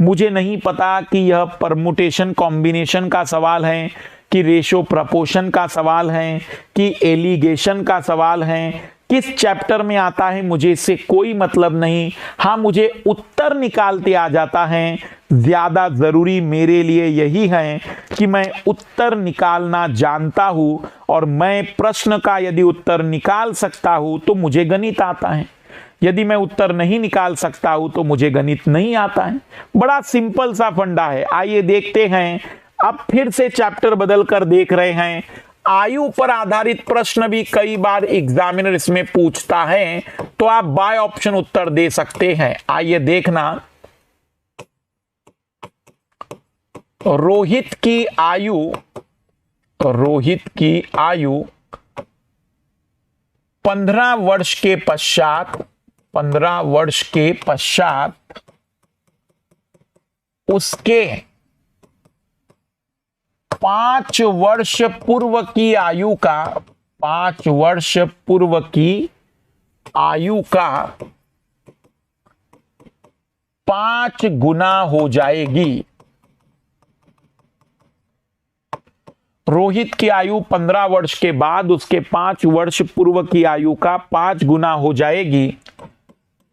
Speaker 1: मुझे नहीं पता कि यह परमुटेशन कॉम्बिनेशन का सवाल है कि रेशो प्रपोर्शन का सवाल है कि एलिगेशन का सवाल है, किस चैप्टर में आता है मुझे इससे कोई मतलब नहीं। हाँ, मुझे उत्तर निकालते आ जाता है। ज्यादा जरूरी मेरे लिए यही है कि मैं उत्तर निकालना जानता हूं, और मैं प्रश्न का यदि उत्तर निकाल सकता हूं तो मुझे गणित आता है। यदि मैं उत्तर नहीं निकाल सकता हूं तो मुझे गणित नहीं आता है। बड़ा सिंपल सा फंडा है। आइए देखते हैं, अब फिर से चैप्टर बदल कर देख रहे हैं। आयु पर आधारित प्रश्न भी कई बार एग्जामिनर इसमें पूछता है, तो आप बाय ऑप्शन उत्तर दे सकते हैं। आइए देखना, रोहित की आयु 15 वर्ष के पश्चात उसके 5 वर्ष पूर्व की आयु का 5 गुना हो जाएगी। रोहित की आयु 15 वर्ष के बाद उसके 5 वर्ष पूर्व की आयु का 5 गुना हो जाएगी।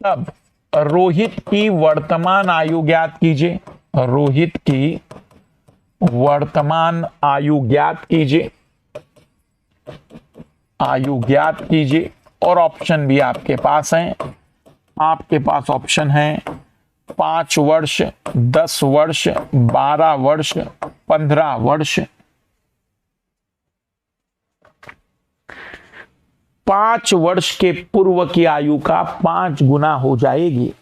Speaker 1: तब रोहित की वर्तमान आयु ज्ञात कीजिए। रोहित की वर्तमान आयु ज्ञात कीजिए। और ऑप्शन भी आपके पास हैं। आपके पास ऑप्शन है 5 वर्ष, 10 वर्ष, 12 वर्ष, 15 वर्ष। 5 वर्ष के पूर्व की आयु का 5 गुना हो जाएगी।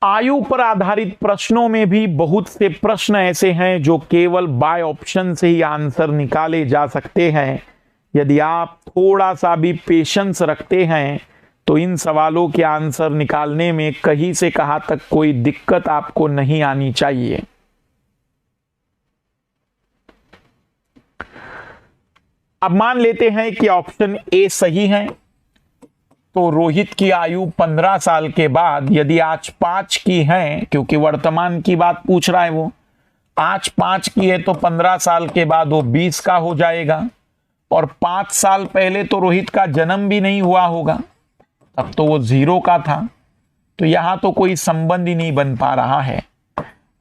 Speaker 1: आयु पर आधारित प्रश्नों में भी बहुत से प्रश्न ऐसे हैं जो केवल बाय ऑप्शन से ही आंसर निकाले जा सकते हैं। यदि आप थोड़ा सा भी पेशेंस रखते हैं तो इन सवालों के आंसर निकालने में कहीं से कहां तक कोई दिक्कत आपको नहीं आनी चाहिए। अब मान लेते हैं कि ऑप्शन ए सही है, तो रोहित की आयु 15 साल के बाद, यदि आज 5 की है, क्योंकि वर्तमान की बात पूछ रहा है वो, आज 5 की है तो 15 साल के बाद वो 20 का हो जाएगा। और 5 साल पहले तो रोहित का जन्म भी नहीं हुआ होगा, तब तो वो 0 का था। तो यहां तो कोई संबंध ही नहीं बन पा रहा है।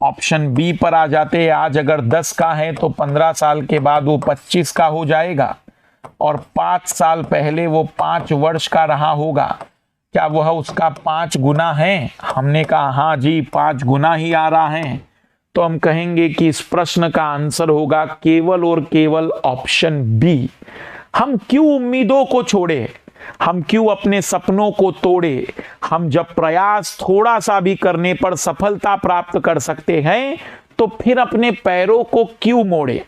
Speaker 1: ऑप्शन बी पर आ जाते हैं। आज अगर 10 का है तो 15 साल के बाद वो 25 का हो जाएगा, और 5 साल पहले वो 5 वर्ष का रहा होगा। क्या वह उसका 5 गुना है? हमने कहा हाँ जी, 5 गुना ही आ रहा है। तो हम कहेंगे कि इस प्रश्न का आंसर होगा केवल और केवल ऑप्शन बी। हम क्यों उम्मीदों को छोड़े, हम क्यों अपने सपनों को तोड़े? हम जब प्रयास थोड़ा सा भी करने पर सफलता प्राप्त कर सकते हैं तो फिर अपने पैरों को क्यों मोड़े?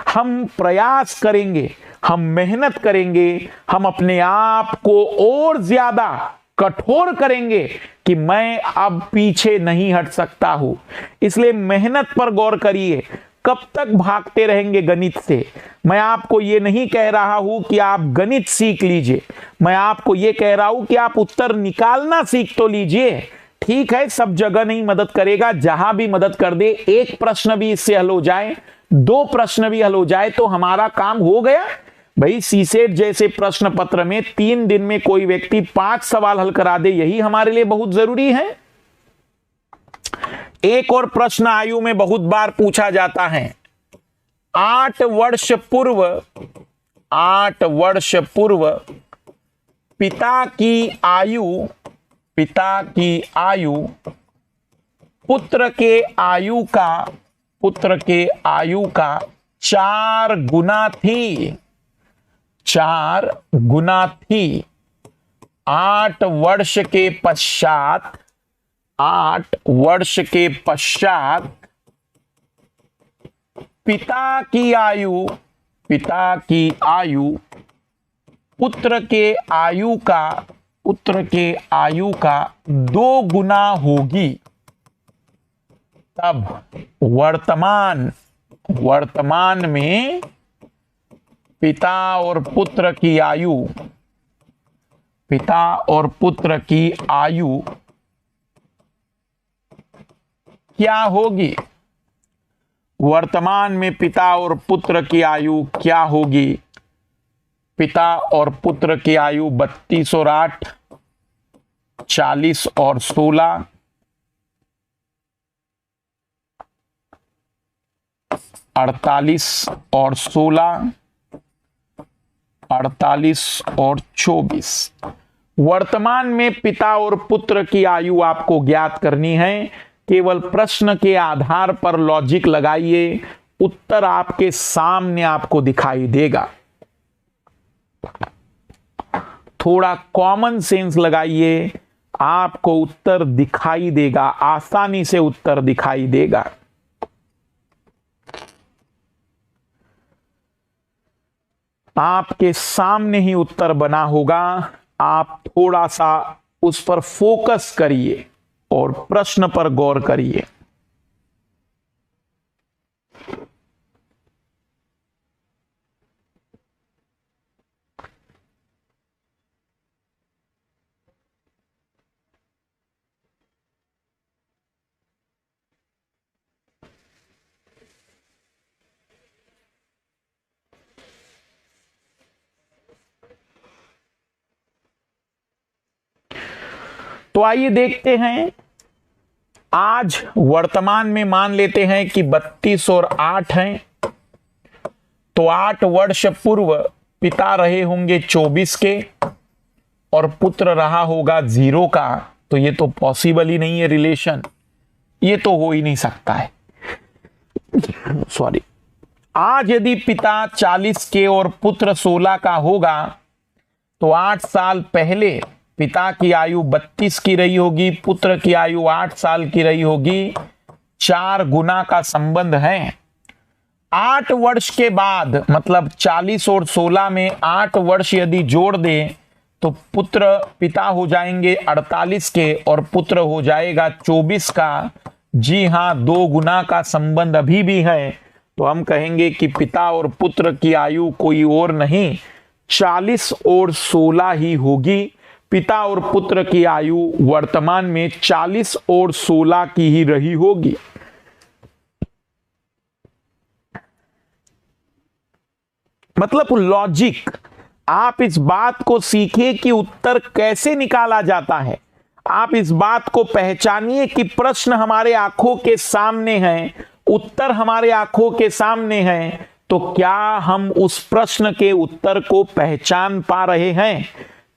Speaker 1: हम प्रयास करेंगे, हम मेहनत करेंगे, हम अपने आप को और ज्यादा कठोर करेंगे कि मैं अब पीछे नहीं हट सकता हूं। इसलिए मेहनत पर गौर करिए। कब तक भागते रहेंगे गणित से? मैं आपको यह नहीं कह रहा हूं कि आप गणित सीख लीजिए, मैं आपको यह कह रहा हूं कि आप उत्तर निकालना सीख तो लीजिए। ठीक है, सब जगह नहीं मदद करेगा, जहां भी मदद कर दे, एक प्रश्न भी इससे हल हो जाए, 2 प्रश्न भी हल हो जाए तो हमारा काम हो गया। भाई सीसेट जैसे प्रश्न पत्र में 3 दिन में कोई व्यक्ति 5 सवाल हल करा दे, यही हमारे लिए बहुत जरूरी है। एक और प्रश्न आयु में बहुत बार पूछा जाता है। 8 वर्ष पूर्व पिता की आयु पुत्र के आयु का 4 गुना थी। 4 गुना थी। 8 वर्ष के पश्चात पिता की आयु पुत्र के आयु का 2 गुना होगी। तब वर्तमान में पिता और पुत्र की आयु क्या होगी? वर्तमान में पिता और पुत्र की आयु क्या होगी? पिता और पुत्र की आयु 32 और 8, 40 और 16, 48 और 16, 48 और 24। वर्तमान में पिता और पुत्र की आयु आपको ज्ञात करनी है। केवल प्रश्न के आधार पर लॉजिक लगाइए, उत्तर आपके सामने आपको दिखाई देगा। थोड़ा कॉमन सेंस लगाइए, आपको उत्तर दिखाई देगा, आसानी से उत्तर दिखाई देगा। आपके सामने ही उत्तर बना होगा। आप थोड़ा सा उस पर फोकस करिए और प्रश्न पर गौर करिए। तो आइए देखते हैं। आज वर्तमान में मान लेते हैं कि 32 और 8 हैं, तो 8 वर्ष पूर्व पिता रहे होंगे 24 के और पुत्र रहा होगा 0 का। तो ये तो पॉसिबल ही नहीं है रिलेशन, ये तो हो ही नहीं सकता है। सॉरी। आज यदि पिता 40 के और पुत्र 16 का होगा तो 8 साल पहले पिता की आयु 32 की रही होगी, पुत्र की आयु 8 साल की रही होगी, 4 गुना का संबंध है। 8 वर्ष के बाद मतलब 40 और 16 में 8 वर्ष यदि जोड़ दे तो पिता हो जाएंगे 48 के और पुत्र हो जाएगा 24 का। जी हाँ, 2 गुना का संबंध अभी भी है। तो हम कहेंगे कि पिता और पुत्र की आयु कोई और नहीं 40 और 16 ही होगी। पिता और पुत्र की आयु वर्तमान में 40 और 16 की ही रही होगी। मतलब लॉजिक, आप इस बात को सीखिए कि उत्तर कैसे निकाला जाता है। आप इस बात को पहचानिए कि प्रश्न हमारे आंखों के सामने है, उत्तर हमारे आंखों के सामने है, तो क्या हम उस प्रश्न के उत्तर को पहचान पा रहे हैं?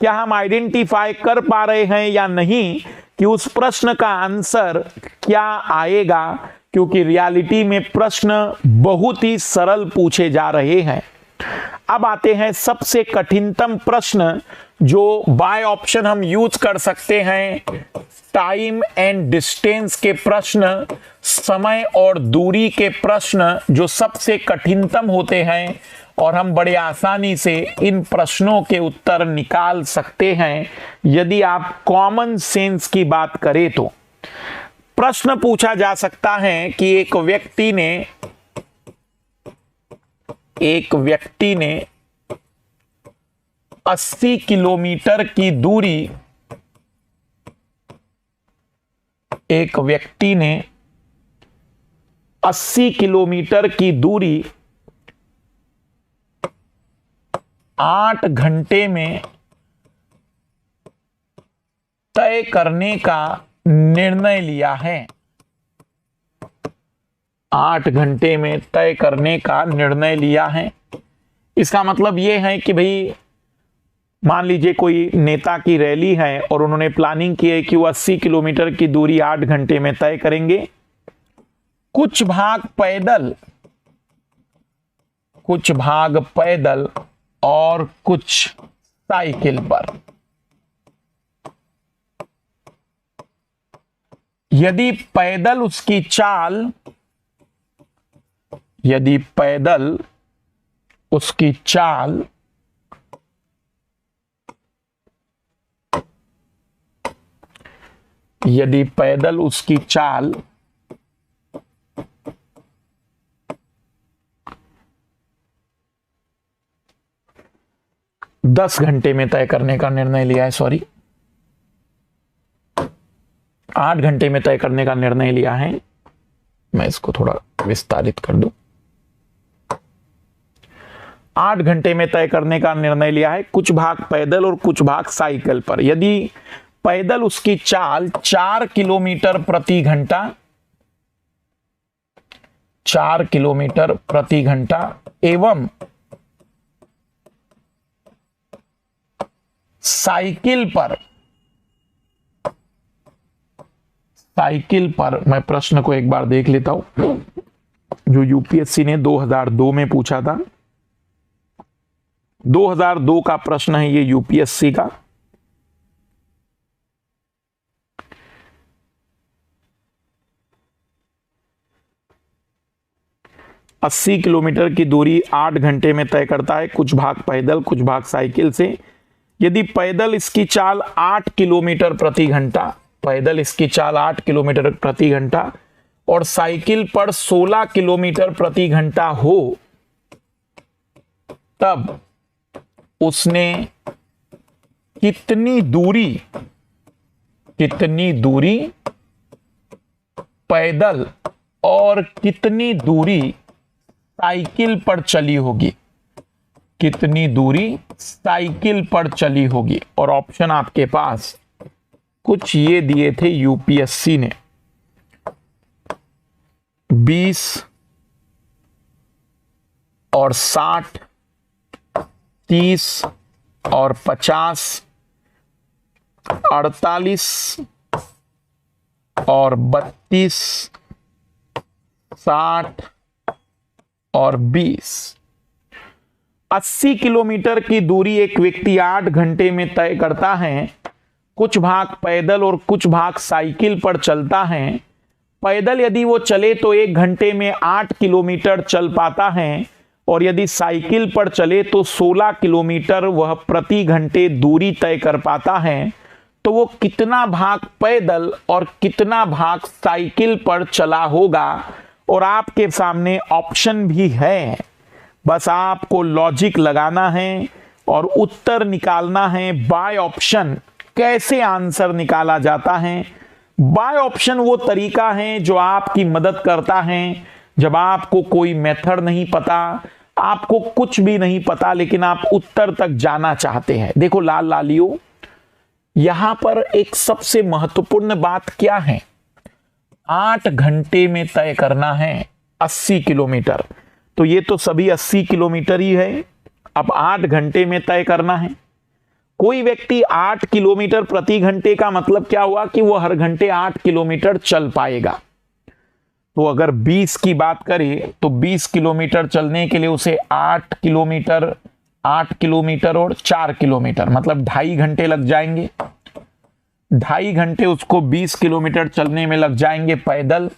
Speaker 1: क्या हम आइडेंटिफाई कर पा रहे हैं या नहीं कि उस प्रश्न का आंसर क्या आएगा? क्योंकि रियलिटी में प्रश्न बहुत ही सरल पूछे जा रहे हैं। अब आते हैं सबसे कठिनतम प्रश्न जो बाय ऑप्शन हम यूज कर सकते हैं। टाइम एंड डिस्टेंस के प्रश्न, समय और दूरी के प्रश्न जो सबसे कठिनतम होते हैं और हम बड़े आसानी से इन प्रश्नों के उत्तर निकाल सकते हैं यदि आप कॉमन सेंस की बात करें तो। प्रश्न पूछा जा सकता है कि एक व्यक्ति ने 80 किलोमीटर की दूरी, एक व्यक्ति ने 80 किलोमीटर की दूरी 8 घंटे में तय करने का निर्णय लिया है। 8 घंटे में तय करने का निर्णय लिया है। इसका मतलब यह है कि भाई मान लीजिए कोई नेता की रैली है और उन्होंने प्लानिंग की है कि वो 80 किलोमीटर की दूरी 8 घंटे में तय करेंगे। कुछ भाग पैदल और कुछ साइकिल पर। यदि पैदल उसकी चाल यदि पैदल उसकी चाल 10 घंटे में तय करने का निर्णय लिया है, 8 घंटे में तय करने का निर्णय लिया है। मैं इसको थोड़ा विस्तारित कर दूं। 8 घंटे में तय करने का निर्णय लिया है, कुछ भाग पैदल और कुछ भाग साइकिल पर। यदि पैदल उसकी चाल 4 किलोमीटर प्रति घंटा, 4 किलोमीटर प्रति घंटा एवं साइकिल पर मैं प्रश्न को एक बार देख लेता हूं जो यूपीएससी ने 2002 में पूछा था। 2002 का प्रश्न है ये यूपीएससी का। अस्सी किलोमीटर की दूरी 8 घंटे में तय करता है, कुछ भाग पैदल कुछ भाग साइकिल से। यदि पैदल इसकी चाल 8 किलोमीटर प्रति घंटा, पैदल इसकी चाल 8 किलोमीटर प्रति घंटा और साइकिल पर 16 किलोमीटर प्रति घंटा हो, तब उसने कितनी दूरी पैदल और कितनी दूरी साइकिल पर चली होगी, कितनी दूरी साइकिल पर चली होगी। और ऑप्शन आपके पास कुछ ये दिए थे यूपीएससी ने, 20 और 60, 30 और 50, 48 और 32, 60 और 20। 80 किलोमीटर की दूरी एक व्यक्ति 8 घंटे में तय करता है कुछ भाग पैदल और कुछ भाग साइकिल पर चलता है। पैदल यदि वो चले तो 1 घंटे में 8 किलोमीटर चल पाता है, और यदि साइकिल पर चले तो 16 किलोमीटर वह प्रति घंटे दूरी तय कर पाता है। तो वो कितना भाग पैदल और कितना भाग साइकिल पर चला होगा, और आपके सामने ऑप्शन भी है। बस आपको लॉजिक लगाना है और उत्तर निकालना है बाय ऑप्शन। कैसे आंसर निकाला जाता है? बाय ऑप्शन वो तरीका है जो आपकी मदद करता है जब आपको कोई मेथड नहीं पता, आपको कुछ भी नहीं पता, लेकिन आप उत्तर तक जाना चाहते हैं। देखो लाल लालियों, यहां पर एक सबसे महत्वपूर्ण बात क्या है? 8 घंटे में तय करना है 80 किलोमीटर। तो ये तो सभी 80 किलोमीटर ही है। अब 8 घंटे में तय करना है। कोई व्यक्ति 8 किलोमीटर प्रति घंटे का मतलब क्या हुआ कि वो हर घंटे 8 किलोमीटर चल पाएगा। तो अगर 20 की बात करें तो 20 किलोमीटर चलने के लिए उसे 8 किलोमीटर और 4 किलोमीटर मतलब 2.5 घंटे लग जाएंगे। 2.5 घंटे उसको 20 किलोमीटर चलने में लग जाएंगे पैदल,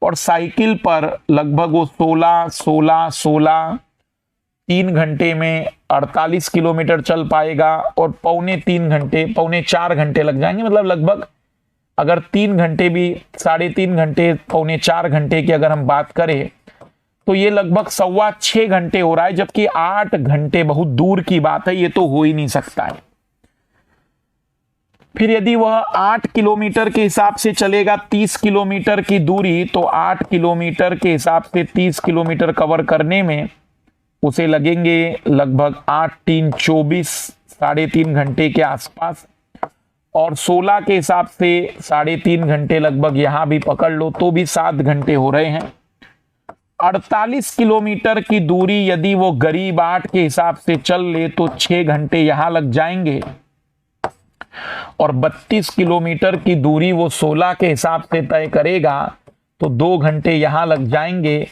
Speaker 1: और साइकिल पर लगभग वो 16 3 घंटे में 48 किलोमीटर चल पाएगा, और पौने 4 घंटे लग जाएंगे। मतलब लगभग अगर 3 घंटे भी 3.5 घंटे, पौने 4 घंटे की अगर हम बात करें तो ये लगभग 6.25 घंटे हो रहा है, जबकि 8 घंटे बहुत दूर की बात है, ये तो हो ही नहीं सकता है। फिर यदि वह 8 किलोमीटर के हिसाब से चलेगा 30 किलोमीटर की दूरी, तो 8 किलोमीटर के हिसाब से 30 किलोमीटर कवर करने में उसे लगेंगे लगभग 8 3 24 3.5 घंटे के आसपास, और 16 के हिसाब से 3.5 घंटे लगभग यहां भी पकड़ लो तो भी 7 घंटे हो रहे हैं। 48 किलोमीटर की दूरी यदि वो गरीब 8 के हिसाब से चल ले तो 6 घंटे यहां लग जाएंगे, और 32 किलोमीटर की दूरी वो 16 के हिसाब से तय करेगा तो 2 घंटे यहां लग जाएंगे।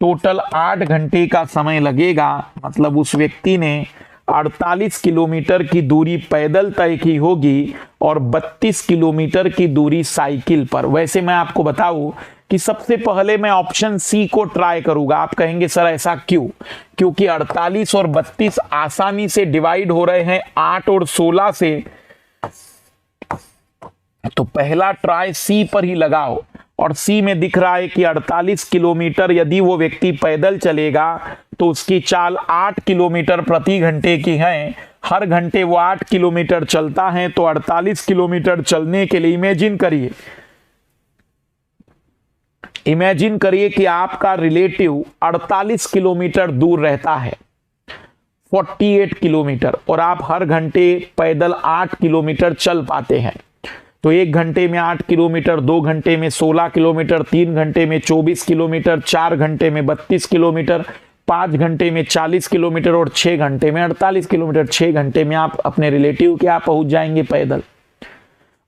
Speaker 1: टोटल 8 घंटे का समय लगेगा। मतलब उस व्यक्ति ने 48 किलोमीटर की दूरी पैदल तय की होगी और 32 किलोमीटर की दूरी साइकिल पर। वैसे मैं आपको बताऊं कि सबसे पहले मैं ऑप्शन सी को ट्राई करूंगा। आप कहेंगे सर ऐसा क्यों? क्योंकि 48 और 32 आसानी से डिवाइड हो रहे हैं 8 और 16 से, तो पहला ट्राई सी पर ही लगाओ। और सी में दिख रहा है कि 48 किलोमीटर यदि वो व्यक्ति पैदल चलेगा तो उसकी चाल 8 किलोमीटर प्रति घंटे की है। हर घंटे वो 8 किलोमीटर चलता है, तो 48 किलोमीटर चलने के लिए इमेजिन करिए कि आपका रिलेटिव 48 किलोमीटर दूर रहता है, 48 किलोमीटर, और आप हर घंटे पैदल 8 किलोमीटर चल पाते हैं। तो 1 घंटे में 8 किलोमीटर, 2 घंटे में 16 किलोमीटर, 3 घंटे में 24 किलोमीटर, 4 घंटे में 32 किलोमीटर, 5 घंटे में 40 किलोमीटर और 6 घंटे में 48 किलोमीटर। 6 घंटे में आप अपने रिलेटिव के यहाँ पहुंच जाएंगे पैदल।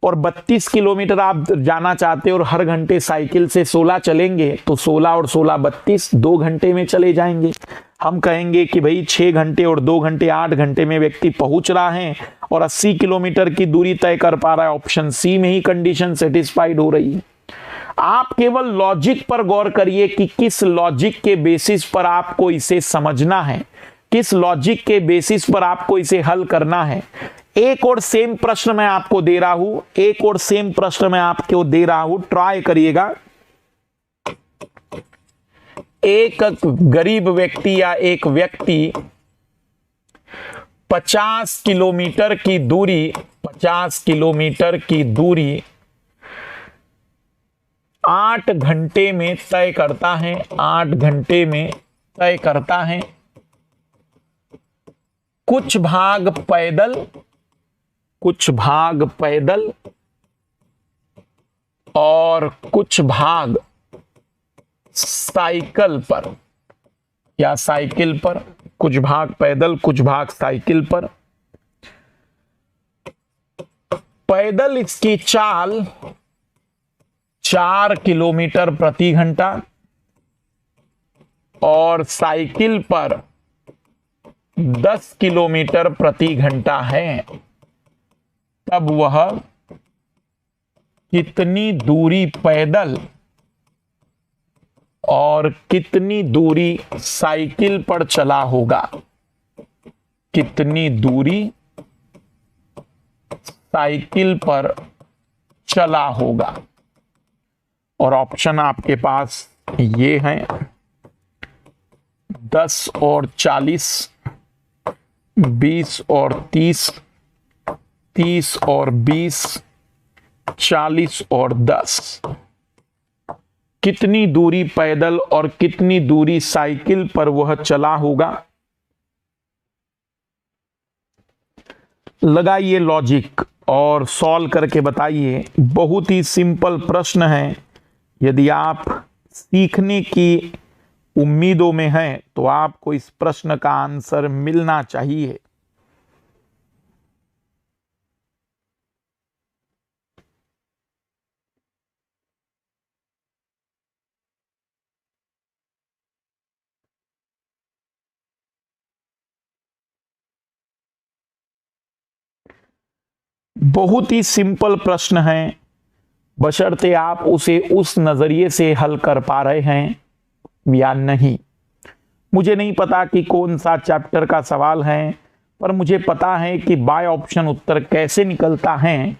Speaker 1: और 32 किलोमीटर आप जाना चाहते हो और हर घंटे साइकिल से 16 चलेंगे, तो 16 और 16 32, 2 घंटे में चले जाएंगे। हम कहेंगे कि भाई 6 घंटे और 2 घंटे 8 घंटे में व्यक्ति पहुंच रहा है और 80 किलोमीटर की दूरी तय कर पा रहा है। ऑप्शन सी में ही कंडीशन सेटिस्फाइड हो रही है। आप केवल लॉजिक पर गौर करिए कि किस लॉजिक के बेसिस पर आपको इसे समझना है, किस लॉजिक के बेसिस पर आपको इसे हल करना है। एक और सेम प्रश्न मैं आपको दे रहा हूं, ट्राई करिएगा। एक गरीब व्यक्ति या एक व्यक्ति 50 किलोमीटर की दूरी 8 घंटे में तय करता है। 8 घंटे में तय करता है। कुछ भाग पैदल और कुछ भाग साइकिल पर या साइकिल पर। कुछ भाग पैदल, कुछ भाग साइकिल पर। पैदल इसकी चाल 4 किलोमीटर प्रति घंटा और साइकिल पर 10 किलोमीटर प्रति घंटा है। तब वह कितनी दूरी पैदल और कितनी दूरी साइकिल पर चला होगा। कितनी दूरी साइकिल पर चला होगा। और ऑप्शन आपके पास ये हैं 10 और 40, 20 और 30, 30 और 20, 40 और 10। कितनी दूरी पैदल और कितनी दूरी साइकिल पर वह चला होगा। लगाइए लॉजिक और सॉल्व करके बताइए। बहुत ही सिंपल प्रश्न है। यदि आप सीखने की उम्मीदों में हैं तो आपको इस प्रश्न का आंसर मिलना चाहिए। बहुत ही सिंपल प्रश्न है, बशर्ते आप उसे उस नजरिए से हल कर पा रहे हैं या नहीं। मुझे नहीं पता कि कौन सा चैप्टर का सवाल है, पर मुझे पता है कि बाय ऑप्शन उत्तर कैसे निकलता है।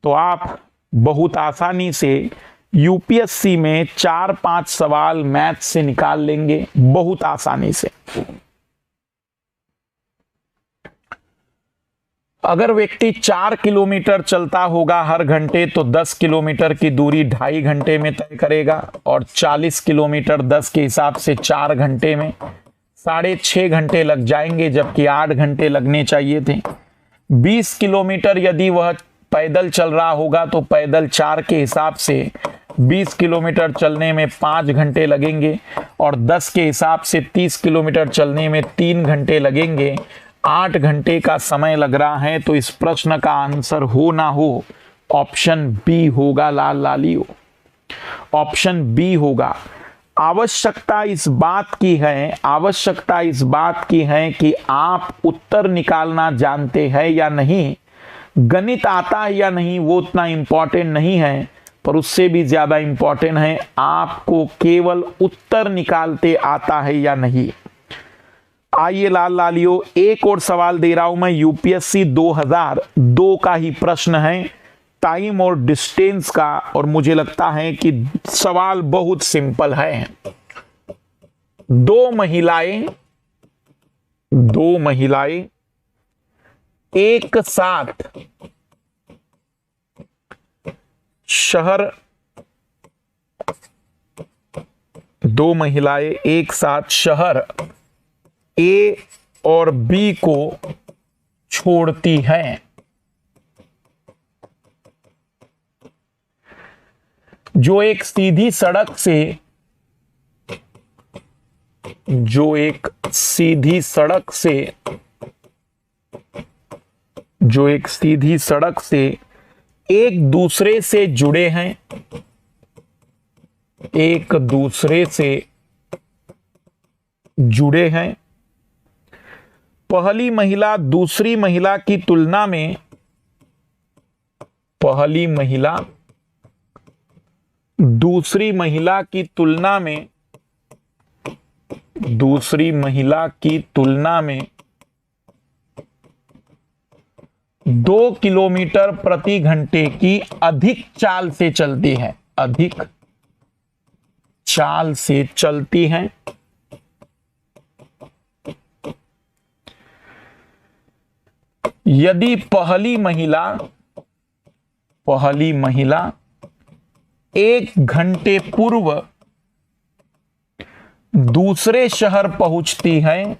Speaker 1: तो आप बहुत आसानी से यूपीएससी में 4-5 सवाल मैथ से निकाल लेंगे, बहुत आसानी से। अगर व्यक्ति 4 किलोमीटर चलता होगा हर घंटे तो 10 किलोमीटर की दूरी 2.5 घंटे में तय करेगा, और 40 किलोमीटर 10 के हिसाब से 4 घंटे में 6.5 घंटे लग जाएंगे, जबकि 8 घंटे लगने चाहिए थे। 20 किलोमीटर यदि वह पैदल चल रहा होगा तो पैदल 4 के हिसाब से 20 किलोमीटर चलने में 5 घंटे लगेंगे, और 10 के हिसाब से 30 किलोमीटर चलने में 3 घंटे लगेंगे। 8 घंटे का समय लग रहा है। तो इस प्रश्न का आंसर हो ना हो ऑप्शन बी होगा। लाल लालियो, ऑप्शन बी होगा। आवश्यकता इस बात की है कि आप उत्तर निकालना जानते हैं या नहीं। गणित आता है या नहीं वो उतना इंपॉर्टेंट नहीं है, पर उससे भी ज्यादा इंपॉर्टेंट है आपको केवल उत्तर निकालते आता है या नहीं। आइए लाल लालियो, एक और सवाल दे रहा हूं मैं, यूपीएससी 2002 का ही प्रश्न है, टाइम और डिस्टेंस का, और मुझे लगता है कि सवाल बहुत सिंपल है। दो महिलाएं एक साथ शहर ए और बी को छोड़ती हैं। जो एक सीधी सड़क से एक दूसरे से जुड़े हैं। पहली महिला दूसरी महिला की तुलना में 2 किलोमीटर प्रति घंटे की अधिक चाल से चलती हैं। यदि पहली महिला 1 घंटे पूर्व दूसरे शहर पहुंचती हैं,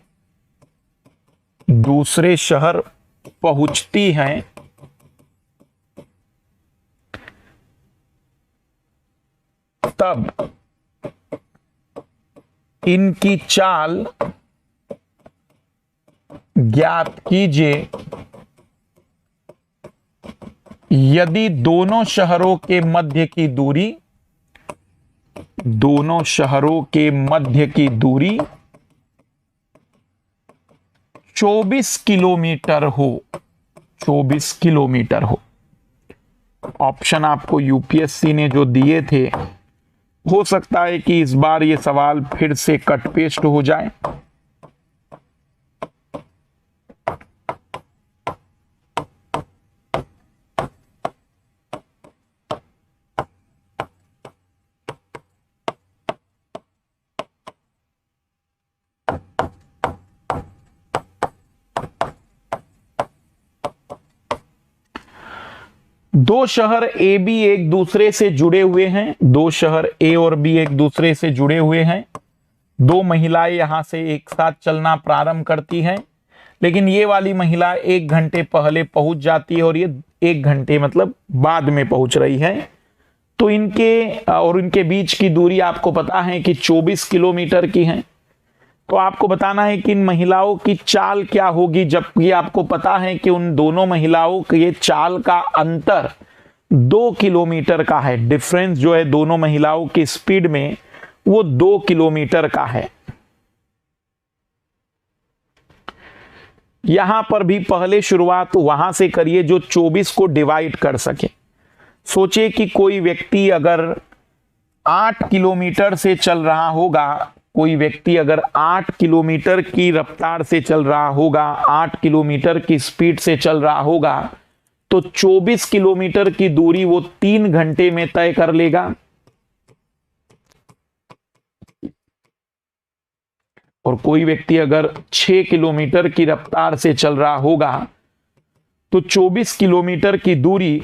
Speaker 1: तब इनकी चाल ज्ञात कीजिए। यदि दोनों शहरों के मध्य की दूरी 24 किलोमीटर हो। ऑप्शन आपको यूपीएससी ने जो दिए थे, हो सकता है कि इस बार ये सवाल फिर से कट पेस्ट हो जाए। दो शहर ए बी एक दूसरे से जुड़े हुए हैं, दो शहर ए और बी एक दूसरे से जुड़े हुए हैं। दो महिलाएं यहां से एक साथ चलना प्रारंभ करती हैं, लेकिन ये वाली महिला 1 घंटे पहले पहुंच जाती है और ये 1 घंटे मतलब बाद में पहुंच रही है। तो इनके और इनके बीच की दूरी आपको पता है कि 24 किलोमीटर की है। तो आपको बताना है कि इन महिलाओं की चाल क्या होगी, जबकि आपको पता है कि उन दोनों महिलाओं के चाल का अंतर 2 किलोमीटर का है। डिफरेंस जो है दोनों महिलाओं की स्पीड में वो 2 किलोमीटर का है। यहां पर भी पहले शुरुआत वहां से करिए जो 24 को डिवाइड कर सके। सोचिए कि कोई व्यक्ति अगर 8 किलोमीटर से चल रहा होगा, कोई व्यक्ति अगर 8 किलोमीटर की रफ्तार से चल रहा होगा, 8 किलोमीटर की स्पीड से चल रहा होगा, तो 24 किलोमीटर की दूरी वो 3 घंटे में तय कर लेगा। और कोई व्यक्ति अगर 6 किलोमीटर की रफ्तार से चल रहा होगा तो 24 किलोमीटर की दूरी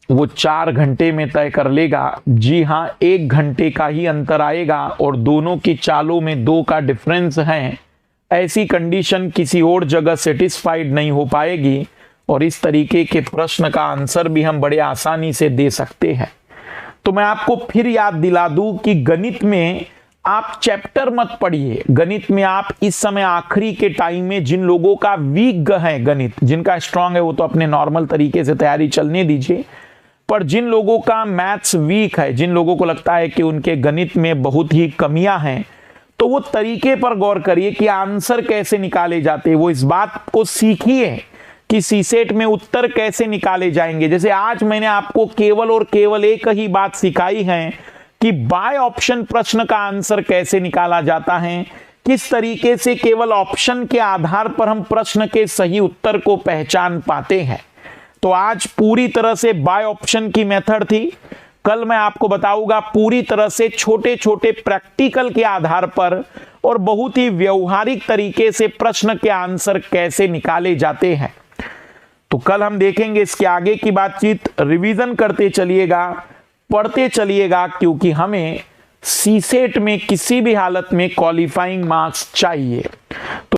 Speaker 1: वो 4 घंटे में तय कर लेगा। जी हां, 1 घंटे का ही अंतर आएगा और दोनों की चालों में 2 का डिफरेंस है। ऐसी कंडीशन किसी और जगह सेटिस्फाइड नहीं हो पाएगी और इस तरीके के प्रश्न का आंसर भी हम बड़े आसानी से दे सकते हैं। तो मैं आपको फिर याद दिला दूं कि गणित में आप चैप्टर मत पढ़िए। गणित में आप इस समय आखिरी के टाइम में जिन लोगों का वीक है गणित, जिनका स्ट्रांग है वो तो अपने नॉर्मल तरीके से तैयारी चलने दीजिए, पर जिन लोगों का मैथ्स वीक है, जिन लोगों को लगता है कि उनके गणित में बहुत ही कमियां हैं, तो वो तरीके पर गौर करिए कि आंसर कैसे निकाले जाते हैं। वो इस बात को सीखिए कि सीसेट में उत्तर कैसे निकाले जाएंगे। जैसे आज मैंने आपको केवल और केवल एक ही बात सिखाई है कि बाय ऑप्शन प्रश्न का आंसर कैसे निकाला जाता है, किस तरीके से केवल ऑप्शन के आधार पर हम प्रश्न के सही उत्तर को पहचान पाते हैं। तो आज पूरी तरह से बाय ऑप्शन की मेथड थी। कल मैं आपको बताऊंगा पूरी तरह से छोटे छोटे प्रैक्टिकल के आधार पर और बहुत ही व्यवहारिक तरीके से प्रश्न के आंसर कैसे निकाले जाते हैं। तो कल हम देखेंगे इसके आगे की बातचीत। रिवीजन करते चलिएगा, पढ़ते चलिएगा, क्योंकि हमें सीसेट में किसी भी हालत में क्वालिफाइंग मार्क्स चाहिए।